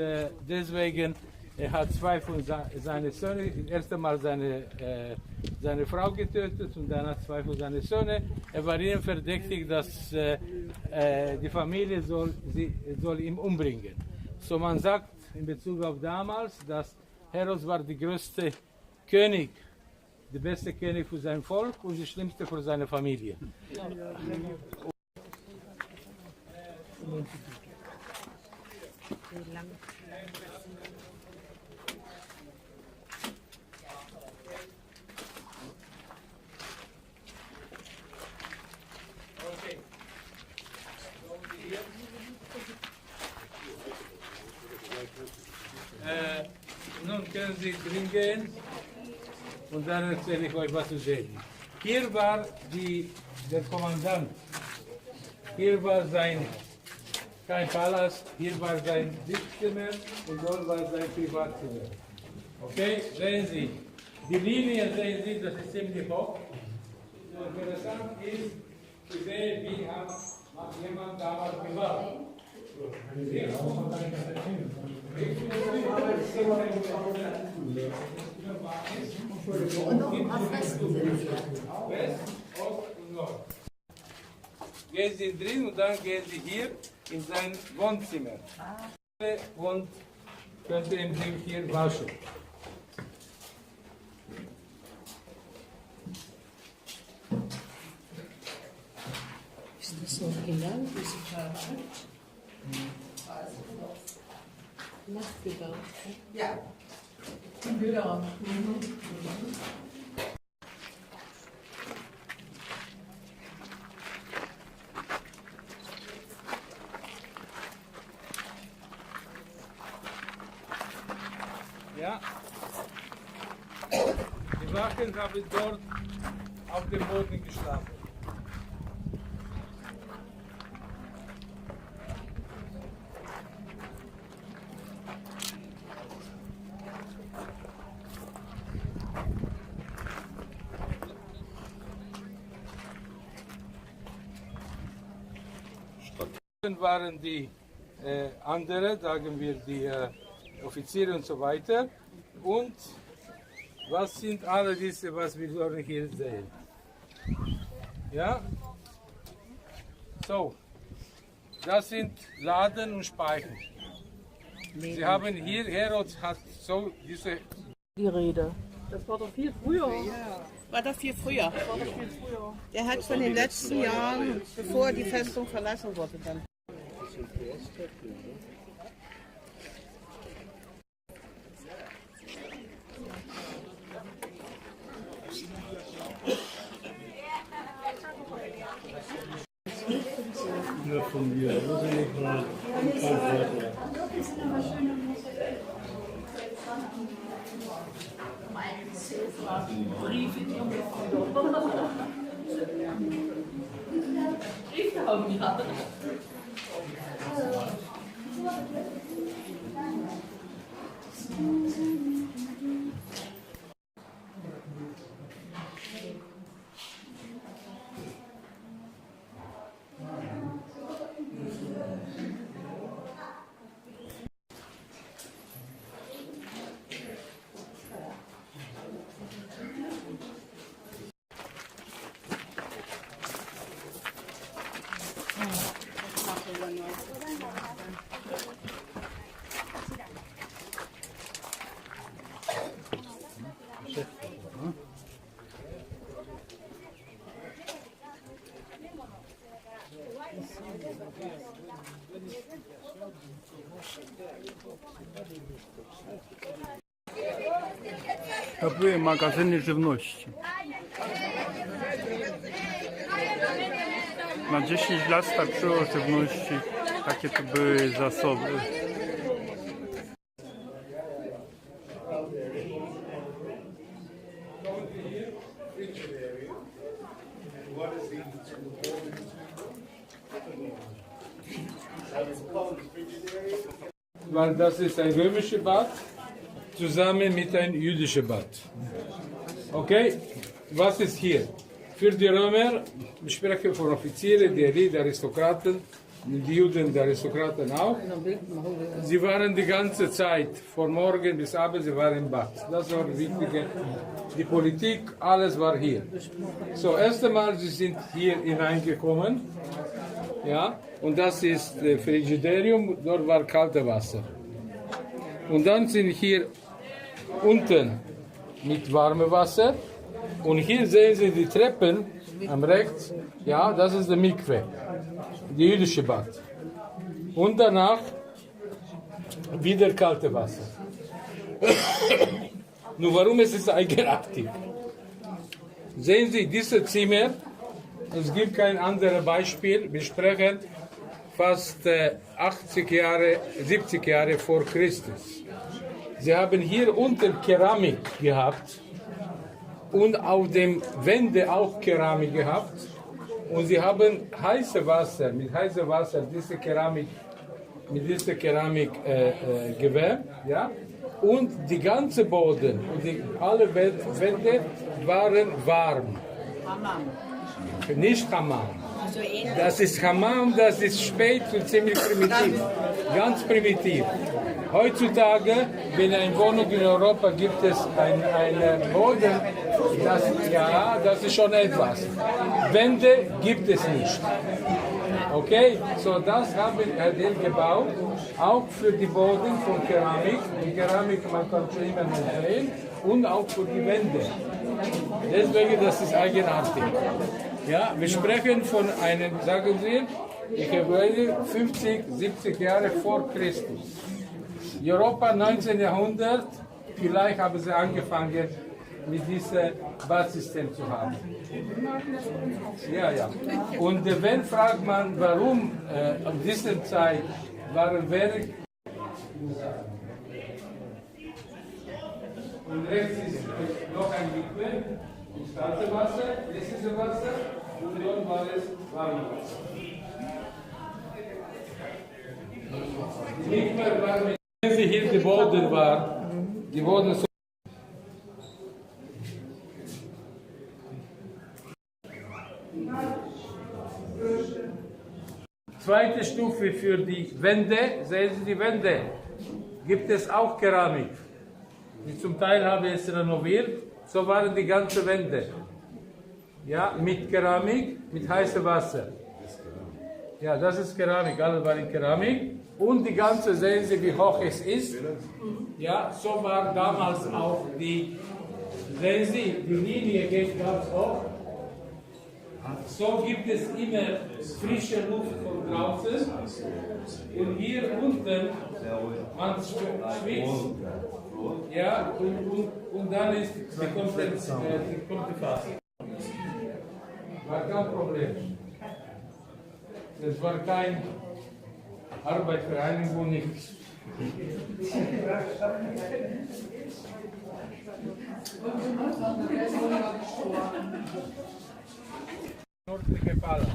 deswegen er hat 2 von seinen Söhnen, erst einmal seine Frau getötet und dann hat 2 von seinen Söhnen. Er war ihnen verdächtig, dass die Familie soll ihn umbringen. So man sagt, in Bezug auf damals, dass Herodes war der größte König, der beste König für sein Volk und der schlimmste für seine Familie. Nun können Sie drin gehen und dann erzähle ich euch, was zu sehen. Hier war der Kommandant, hier war kein Palast, hier war sein Dienstzimmer und dort war sein Privatzimmer. Okay, sehen Sie, die Linie sehen Sie, das ist ziemlich hoch. So interessant ist zu sehen, wie hat jemand damals gebaut. West, Ost und Nord. Gehen Sie drin und dann gehen Sie hier in sein Wohnzimmer. Und könnt ihr hier waschen. Ist das noch gelernt, diese Farbe? Nachgebaut. Ja. Genau. Ja. Die Wachen haben dort auf dem Boden geschlafen. Waren die andere, sagen wir die Offiziere und so weiter. Und was sind alle diese, was wir hier sehen? Ja? So, das sind Laden und Speicher. Sie haben hier, Herodes hat so diese... Die Rede. Das war doch viel früher. Ja, war das viel früher. Der hat schon in den letzten Jahren, bevor die Festung verlassen wurde, dann. Nur von mir, muss ich nicht mal Brief in ihrem Brieftauben, ja. To były magazyny żywności. Na 10 lat starczyło żywności, takie to były zasoby. Weil das ist ein römischer Bad zusammen mit einem jüdischen Bad. Okay, was ist hier? Für die Römer, ich spreche von Offizieren, die Elite, Aristokraten, die Juden, die Aristokraten auch. Sie waren die ganze Zeit, von morgen bis abends, sie waren im Bad. Das war das Wichtige. Die Politik, alles war hier. So, erst einmal, sie sind hier hineingekommen. Ja, und das ist Frigidarium, dort war kaltes Wasser. Und dann sind hier unten mit warmem Wasser. Und hier sehen Sie die Treppen am rechts. Ja, das ist der Mikve, die jüdische Bad. Und danach wieder kalte Wasser. Nur warum ist es eigenartig? Sehen Sie, dieses Zimmer, es gibt kein anderes Beispiel. Wir sprechen fast 80 Jahre, 70 Jahre vor Christus. Sie haben hier unten Keramik gehabt und auf den Wänden auch Keramik gehabt. Und sie haben heißes Wasser, mit heißem Wasser diese Keramik, mit dieser Keramik gewärmt. Ja? Und die ganze Boden und alle Wände waren warm. Nicht Hammam. Das ist Hammam, das ist spät und ziemlich primitiv. Ganz primitiv. Heutzutage, in einer Wohnung in Europa gibt es einen Boden, das ist schon etwas. Wände gibt es nicht. Okay, so das haben wir gebaut, auch für die Boden von Keramik. Die Keramik, man kann schon immer noch sehen, und auch für die Wände. Deswegen, das ist eigenartig. Ja, wir sprechen von einem, sagen Sie, ich habe 50, 70 Jahre vor Christus. Europa 19. Jahrhundert, vielleicht haben sie angefangen mit diesem Badsystem zu haben. Ja. Und wenn fragt man, warum an dieser Zeit waren Werk und rechts ist noch ein Mikve, das kalte Wasser, das ist Wasser und dort war es warme Wasser. Die Mikve war mit, wenn sie hier die Boden war, die Boden so. Zweite Stufe für die Wände, sehen Sie die Wände, gibt es auch Keramik. Die zum Teil habe ich es renoviert, so waren die ganzen Wände. Ja, mit Keramik, mit heißem Wasser. Ja, das ist Keramik, alles war in Keramik. Und die ganze, sehen Sie, wie hoch es ist. Ja, so war damals auch die, sehen Sie, die Linie geht ganz hoch. So gibt es immer frische Luft von draußen. Und hier unten, man schwitzt. Ja, und dann ist die komplette Phase. War kein Problem. Es war keine Arbeitsvereinigung, nichts. Nördliche Pala.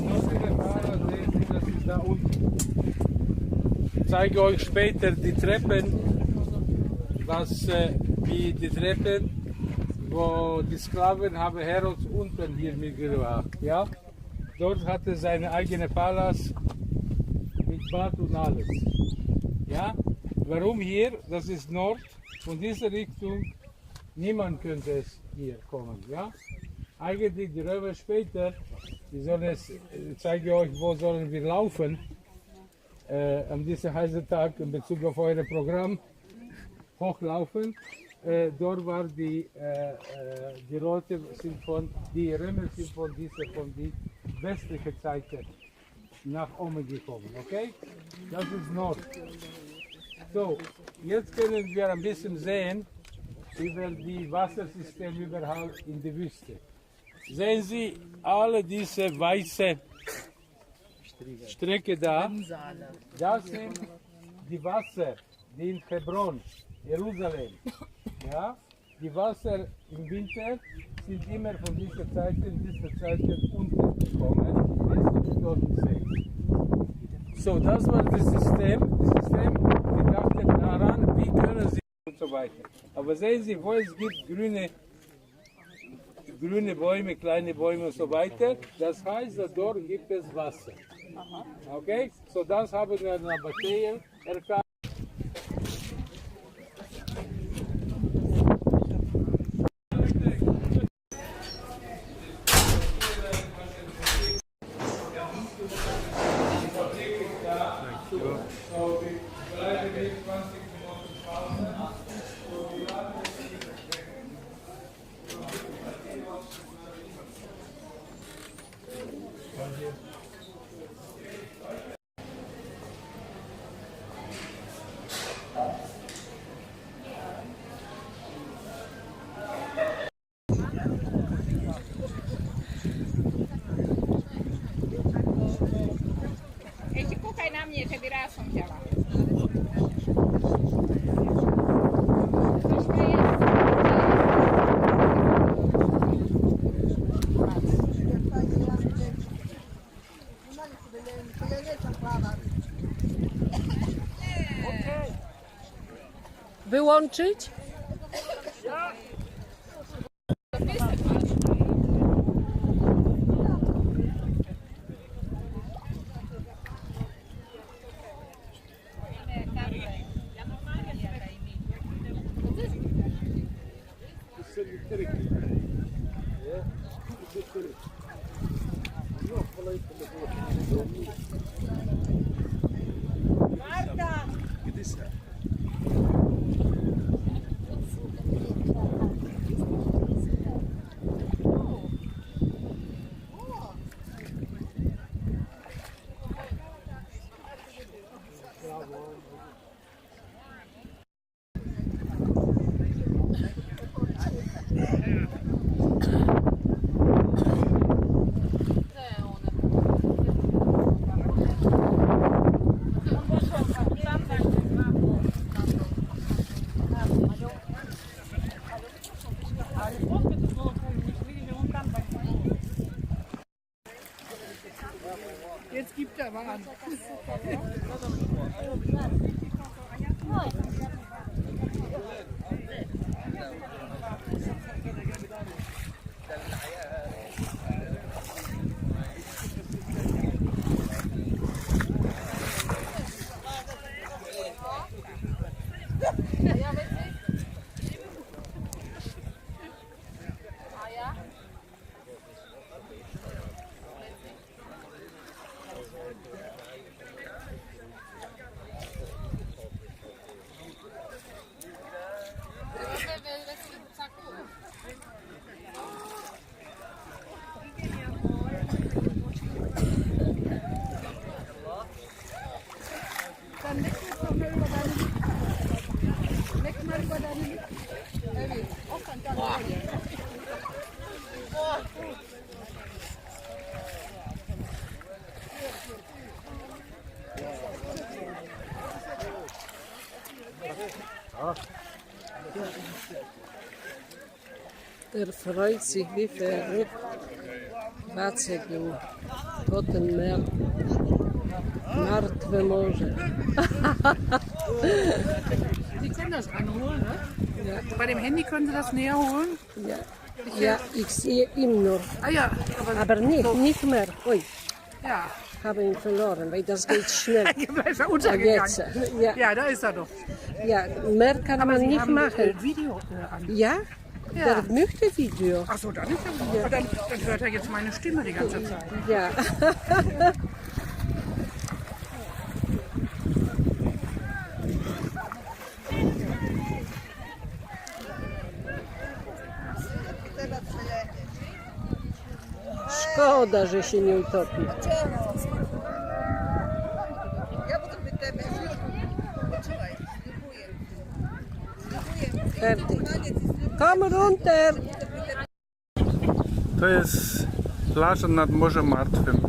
Nördliche Pala, sehen Sie, das ist da unten. Ich zeige euch später die Treppen, wie die Treppen, wo die Sklaven haben Herods unten hier mitgebracht. Ja? Dort hatte seine eigene Palas mit Bad und alles. Ja? Warum hier? Das ist Nord. Von dieser Richtung, niemand könnte es hier kommen. Ja? Eigentlich die Römer später, die sollen es, ich zeige euch, wo sollen wir laufen an diesem heißen Tag in Bezug auf euer Programm, hochlaufen. Dort war die Leute sind die Römer sind von die westlichen Seite nach oben gekommen, okay? Das ist Nord. So, jetzt können wir ein bisschen sehen über die Wassersysteme überall in der Wüste. Sehen Sie alle diese weiße Strecke da? Das sind die Wasser, die in Hebron, Jerusalem. Ja? Die Wasser im Winter sind immer von dieser Seite unten gekommen, bis zu dort See. So, das war das System. Wir dachten daran, wie können Sie und so weiter. Aber sehen Sie, wo es gibt grüne Bäume, kleine Bäume und so weiter, das heißt, dass dort gibt es Wasser. Okay? So, das haben wir in Nabatäen erkannt. So, wir bleiben jetzt 20 Minuten. wyłączyć? Jetzt gibt er mal an. Der freut sich wie verrückt. Wacek im Toten Meer. Martwe Morze. Sie können das anholen, ne? Ja. Bei dem Handy können Sie das näher holen? Ja, ja, ich sehe ihn noch. Ah ja, Aber nicht mehr. Ui, Ja. habe ihn verloren, weil das geht schnell. Da ist er untergegangen. Jetzt, ja. Ja, da ist er doch. Ja, mehr kann Aber man Sie nicht haben machen. Video an. Ja? Ja. Der möchte Video. Ach so, dann ist er gut. Dann hört er jetzt meine Stimme die ganze Zeit. Ja. Szkoda, że się nie utopi. Komm runter! To jest plaża nad Morzem Martwym.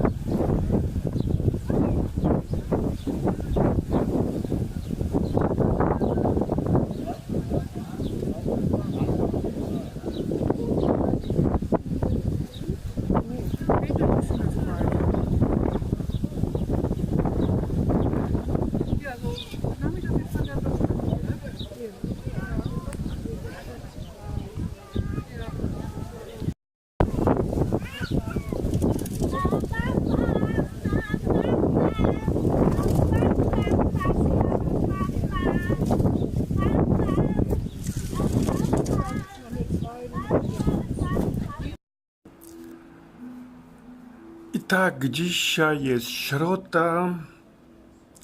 I tak, dzisiaj jest środa,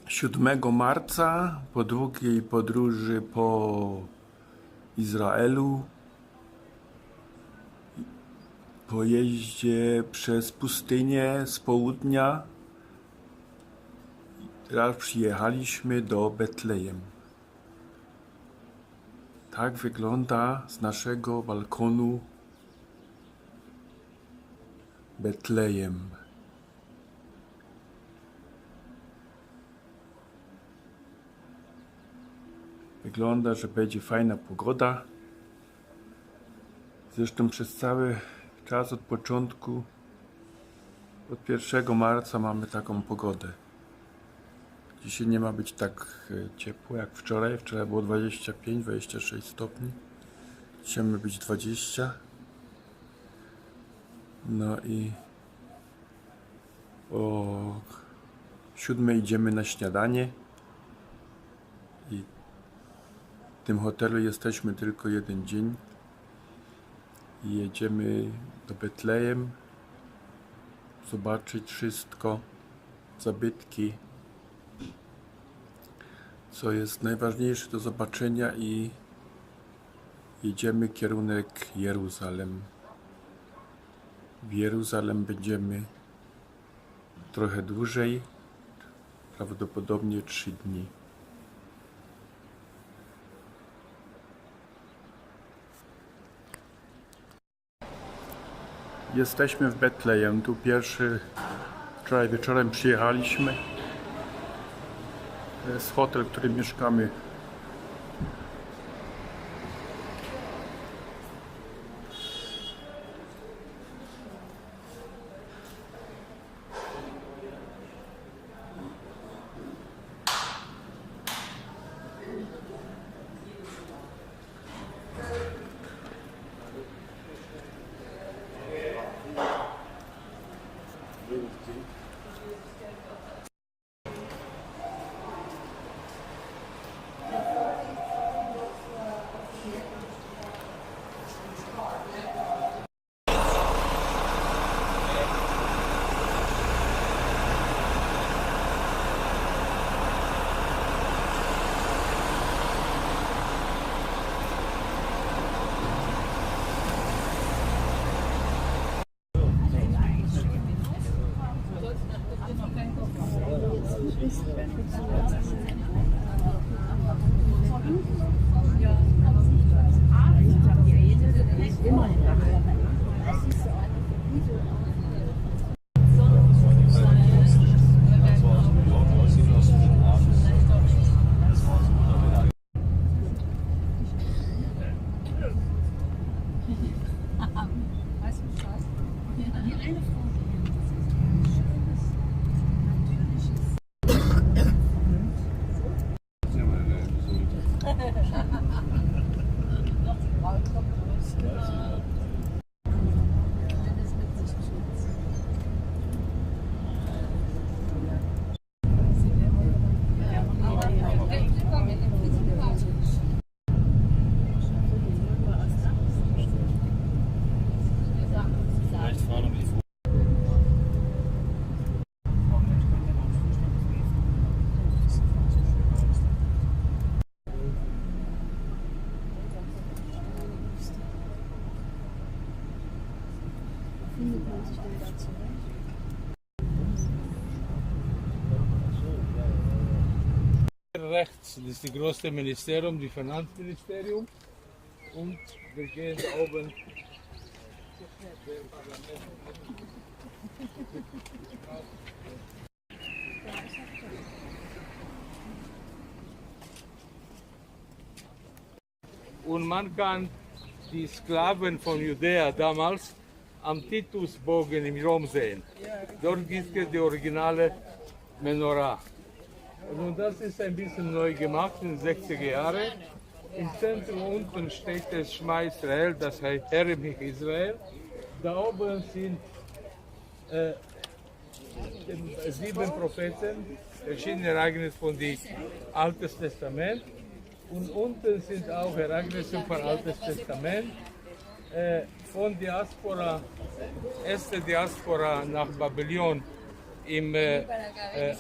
7 marca, po długiej podróży po Izraelu, po jeździe przez pustynię z południa. Teraz przyjechaliśmy do Betlejem. Tak wygląda z naszego balkonu Betlejem. Wygląda, że będzie fajna pogoda. Zresztą przez cały czas od początku, od 1 marca mamy taką pogodę. Dzisiaj nie ma być tak ciepło jak wczoraj. Wczoraj było 25-26 stopni. Dzisiaj ma być 20. No i o 7 idziemy na śniadanie. I w tym hotelu jesteśmy tylko jeden dzień. I jedziemy do Betlejem. Zobaczyć wszystko. Zabytki. Co jest najważniejsze do zobaczenia i jedziemy kierunek Jeruzalem. W Jeruzalem będziemy trochę dłużej, prawdopodobnie 3 dni. Jesteśmy w Betlejem, tu wczoraj wieczorem przyjechaliśmy. To jest hotel, w którym mieszkamy. Rechts, das ist das größte Ministerium, das Finanzministerium. Und wir gehen da oben. Und man kann die Sklaven von Judäa damals am Titusbogen im Rom sehen. Dort gibt es die originale Menorah. Und das ist ein bisschen neu gemacht in den 60er Jahren. Im Zentrum unten steht das Schma Israel, das heißt Herr mich Israel. Da oben sind 7 Propheten, verschiedene Ereignisse von dem Alten Testament. Und unten sind auch Ereignisse vom Alten Testament. Von Diaspora, erste Diaspora nach Babylon im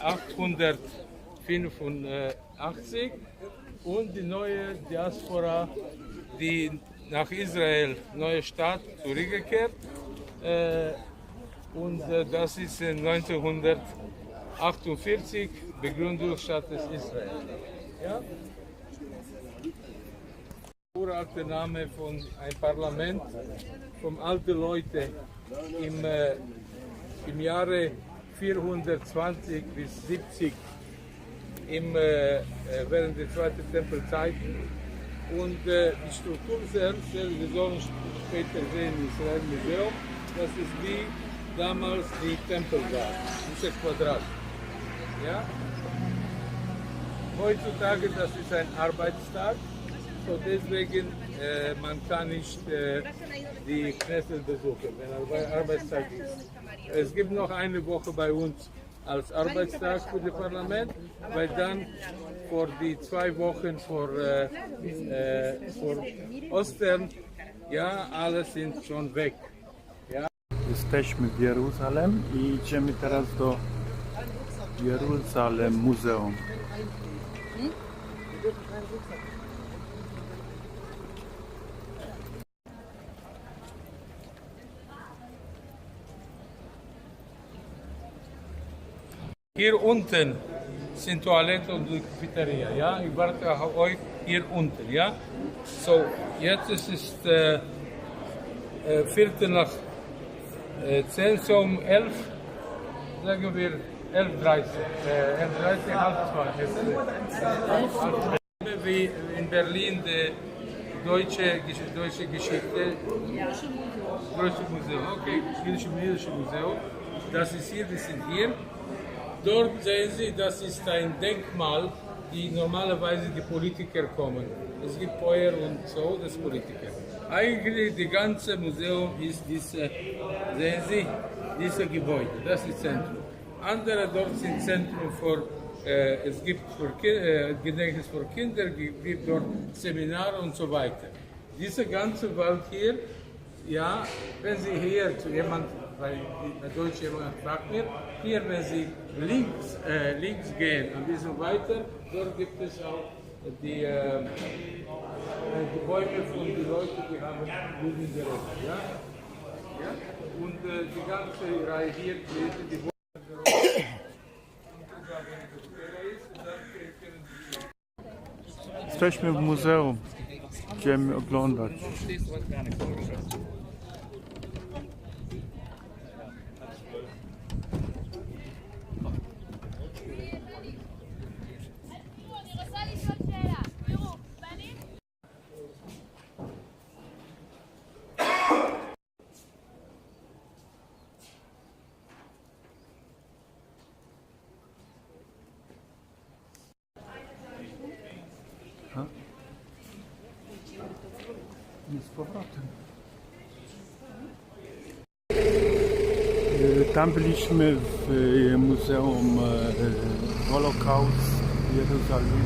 885 und die neue Diaspora, die nach Israel, neue Stadt, zurückgekehrt. Und das ist 1948 Begründungsstadt des Israel. Ja? Uralte Name von einem Parlament, von alten Leuten im Jahre 420 bis 70 während der Zweiten Tempelzeit. Und die Struktur selbst, wir sollen später sehen im Israel Museum, das ist wie damals die Tempel war, dieser Quadrat. Ja? heutzutage, das ist ein Arbeitstag, so deswegen man kann nicht die Knesset besuchen, wenn Arbeitstag ist. Es gibt noch eine Woche bei uns als Arbeitstag für das Parlament, weil dann vor die 2 Wochen vor Ostern, ja, alle sind schon weg. Ja. Jesteśmy w Jeruzalem i idziemy teraz do Jeruzalem Muzeum. Hier unten sind Toilette und die Cafeteria, ja? Ich warte auf euch hier unten, ja? So, jetzt ist es Viertel nach 10, so um 11, sagen wir 11:30, 11:30, halb 2. Wie in Berlin die deutsche Geschichte, Deutsche Museum, okay, Jüdische Museum, das ist hier, wir sind hier. Dort sehen Sie, das ist ein Denkmal, die normalerweise die Politiker kommen. Es gibt Feuer und so, das Politiker. Eigentlich das ganze Museum ist diese, sehen Sie, dieses Gebäude, das ist Zentrum. Andere dort sind Zentrum für, es gibt für Gedächtnis für Kinder, es gibt dort Seminare und so weiter. Diese ganze Welt hier, ja, wenn Sie hier zu jemandem, weil der Deutsche jemand fragt mir, hier, wenn Sie links gehen, ein bisschen weiter, dort gibt es auch die Bäume von den Leuten, die haben Juden gerettet. Ja? Ja? Und die ganze Reihe hier, die Bäume. Jesteśmy w muzeum. Idziemy oglądać. I z powrotem. Tam byliśmy w Muzeum Holokaust w Jerozolimie.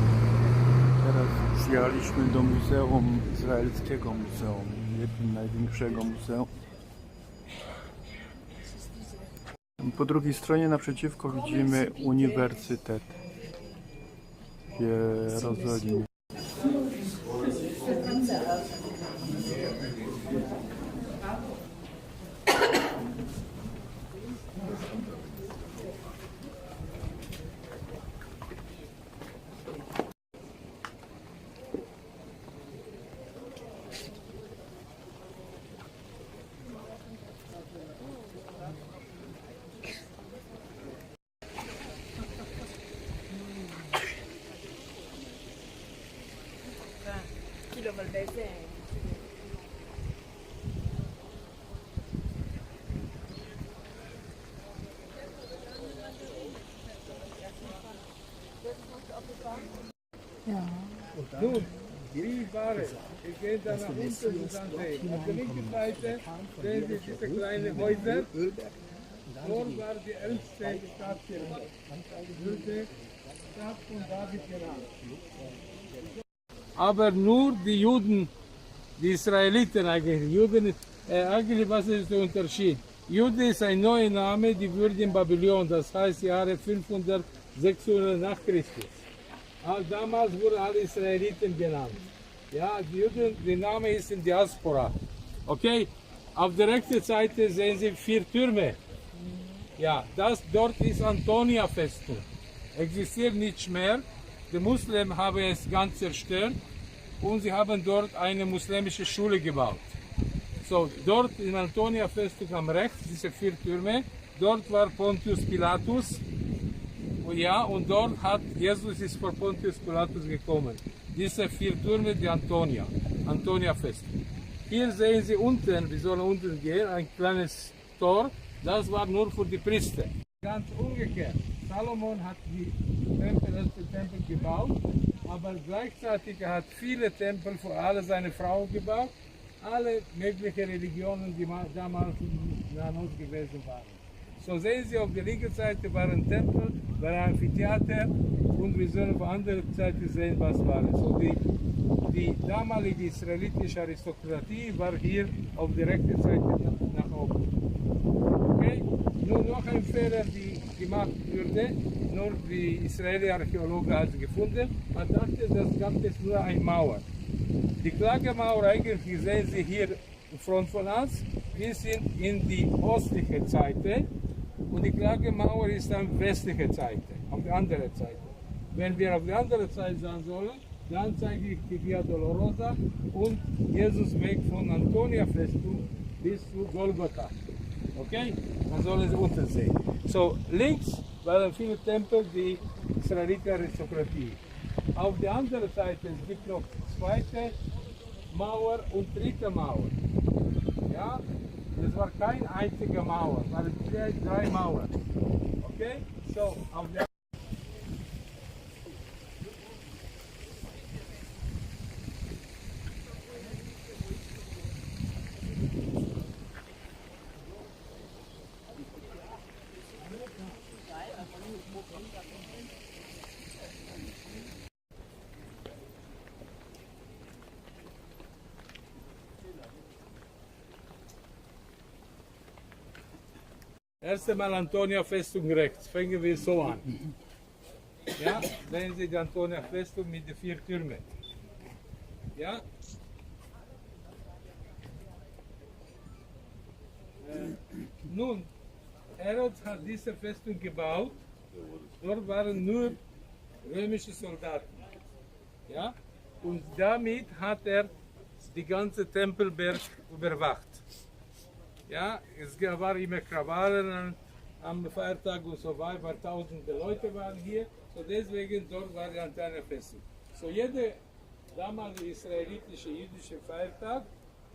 Teraz przyjechaliśmy do Muzeum Izraelskiego Muzeum, największego muzeum. Po drugiej stronie naprzeciwko widzimy Uniwersytet w Jerozolimie. Ja. Nun, wie war es? Wir gehen dann nach unten und dann sehen. Auf der linken Seite sehen Sie diese kleinen Häuser. Dort war die älteste Stadt der Stadt von David genannt. Aber nur die Juden, die Israeliten eigentlich. Juden, eigentlich was ist der Unterschied? Jude ist ein neuer Name, die wurde in Babylon, das heißt Jahre 500, 600 nach Christus. Damals wurden alle Israeliten genannt. Ja, die Juden, der Name ist in Diaspora. Okay, auf der rechten Seite sehen Sie 4 Türme. Ja, dort ist Antonia-Festung. Existiert nicht mehr. Die Muslimen haben es ganz zerstört und sie haben dort eine muslimische Schule gebaut. So, dort in Antonia-Festung am rechts, diese 4 Türme, dort war Pontius Pilatus. Ja, und dort hat Jesus ist vor Pontius Pilatus gekommen. Diese 4 Türme, die Antonia-Festung. Hier sehen Sie unten, wir sollen unten gehen, ein kleines Tor. Das war nur für die Priester. Ganz umgekehrt. Salomon hat die erste Tempel gebaut, aber gleichzeitig er hat viele Tempel für alle seine Frauen gebaut, alle möglichen Religionen, die damals in Nahen Ost gewesen waren. So sehen Sie, auf der linken Seite war ein Tempel, war ein Amphitheater und wir sollen auf der anderen Seite sehen, was war. So die damalige israelitische Aristokratie war hier auf der rechten Seite nach oben. Okay? Nur noch ein Fehler, die gemacht wurde, nur die israelische Archäologe hat gefunden, man dachte, das gab es nur eine Mauer. Die Klagemauer, eigentlich sehen Sie hier in Front von uns, wir sind in die östliche Seite und die Klagemauer ist an westliche Seite, auf der anderen Seite. Wenn wir auf der anderen Seite sein sollen, dann zeige ich die Via Dolorosa und Jesus Weg von Antonia Festung bis zu Golgotha. Okay? Man soll es unten sehen. So, links waren viele Tempel, die israelitische Aristokratie. Auf der anderen Seite es gibt noch zweite Mauer und dritte Mauer. Ja? Das war keine einzige Mauer, es waren drei Mauern. Okay? So, auf der erste Mal Antonia Festung rechts, fangen wir so an. Ja, sehen Sie die Antonia Festung mit den 4 Türmen. Ja? Nun, Herod hat diese Festung gebaut, dort waren nur römische Soldaten. Ja? Und damit hat er die ganze Tempelberg überwacht. Ja, es war immer Krawallen am Feiertag und so weiter, weil tausende Leute waren hier, so deswegen dort war die Antenne Festung. So jeder damalige israelitische jüdische Feiertag,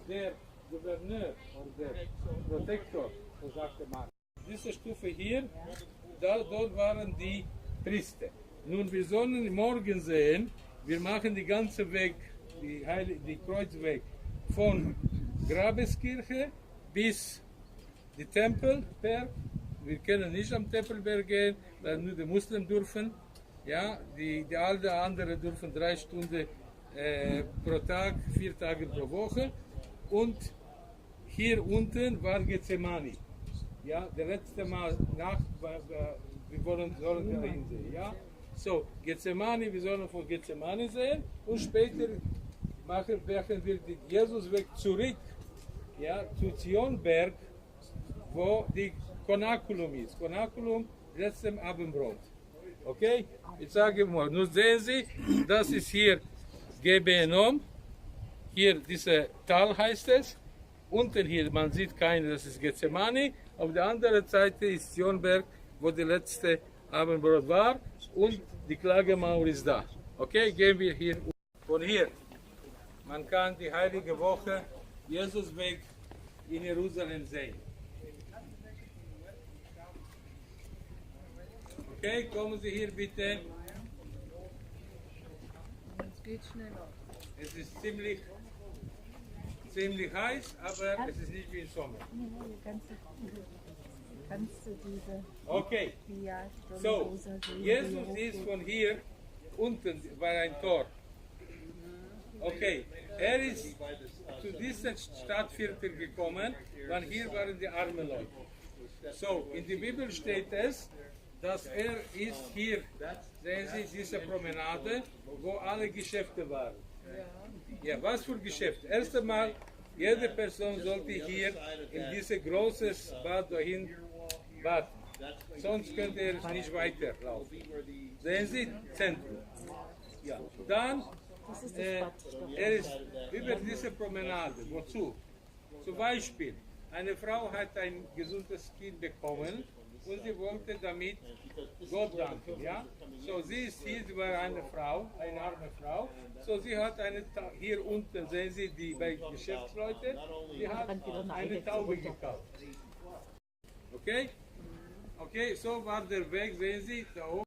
der Gouverneur oder der Protektor, so sagte man, diese Stufe hier, dort waren die Priester. Nun, wir sollen morgen sehen, wir machen die ganze Weg, die Kreuzweg von Grabeskirche bis die Tempelberg. Wir können nicht am Tempelberg gehen, weil nur die Muslimen dürfen. Ja, die alle anderen dürfen 3 Stunden pro Tag, 4 Tage pro Woche. Und hier unten war Gethsemane. Ja, der letzte Mal Nacht, wir sollen dahin sehen. Ja? So, Gethsemane, wir sollen von Gethsemane sehen und später machen wir den Jesusweg zurück, ja, zu Zionberg, wo die Konakulum ist. Konakulum, letztem Abendbrot. Okay? Ich sage mal, nur sehen Sie, das ist hier Gebenom, hier diese Tal heißt es, unten hier, man sieht keine, das ist Gethsemane, auf der anderen Seite ist Zionberg, wo der letzte Abendbrot war und die Klagemauer ist da. Okay, gehen wir hier von hier. Man kann die Heilige Woche, Jesusweg in Jerusalem sehen. Okay, kommen Sie hier bitte. Es geht schneller. Es ist ziemlich heiß, aber es ist nicht wie im Sommer. Kannst du diese Okay, so, Jesus ist von hier unten, war ein Tor. Okay, er ist zu diesem Stadtviertel gekommen, weil hier waren die armen Leute. So, in der Bibel steht es, dass er ist hier, sehen Sie, diese Promenade, wo alle Geschäfte waren. Ja, was für Geschäfte? Erst einmal, jede Person sollte hier in dieses großes Bad dahin baden. Sonst könnte er nicht weiterlaufen. Sehen Sie, Zentrum. Ja, dann, er ist über diese Promenade. Wozu? Zum Beispiel, eine Frau hat ein gesundes Kind bekommen und sie wollte damit Gott danken. Ja? So, sie ist hier, sie war eine Frau, eine arme Frau. So, sie hat hier unten, sehen Sie, die bei Geschäftsleute, sie hat eine Taube gekauft. Okay? Okay, so war der Weg, sehen Sie, da oben.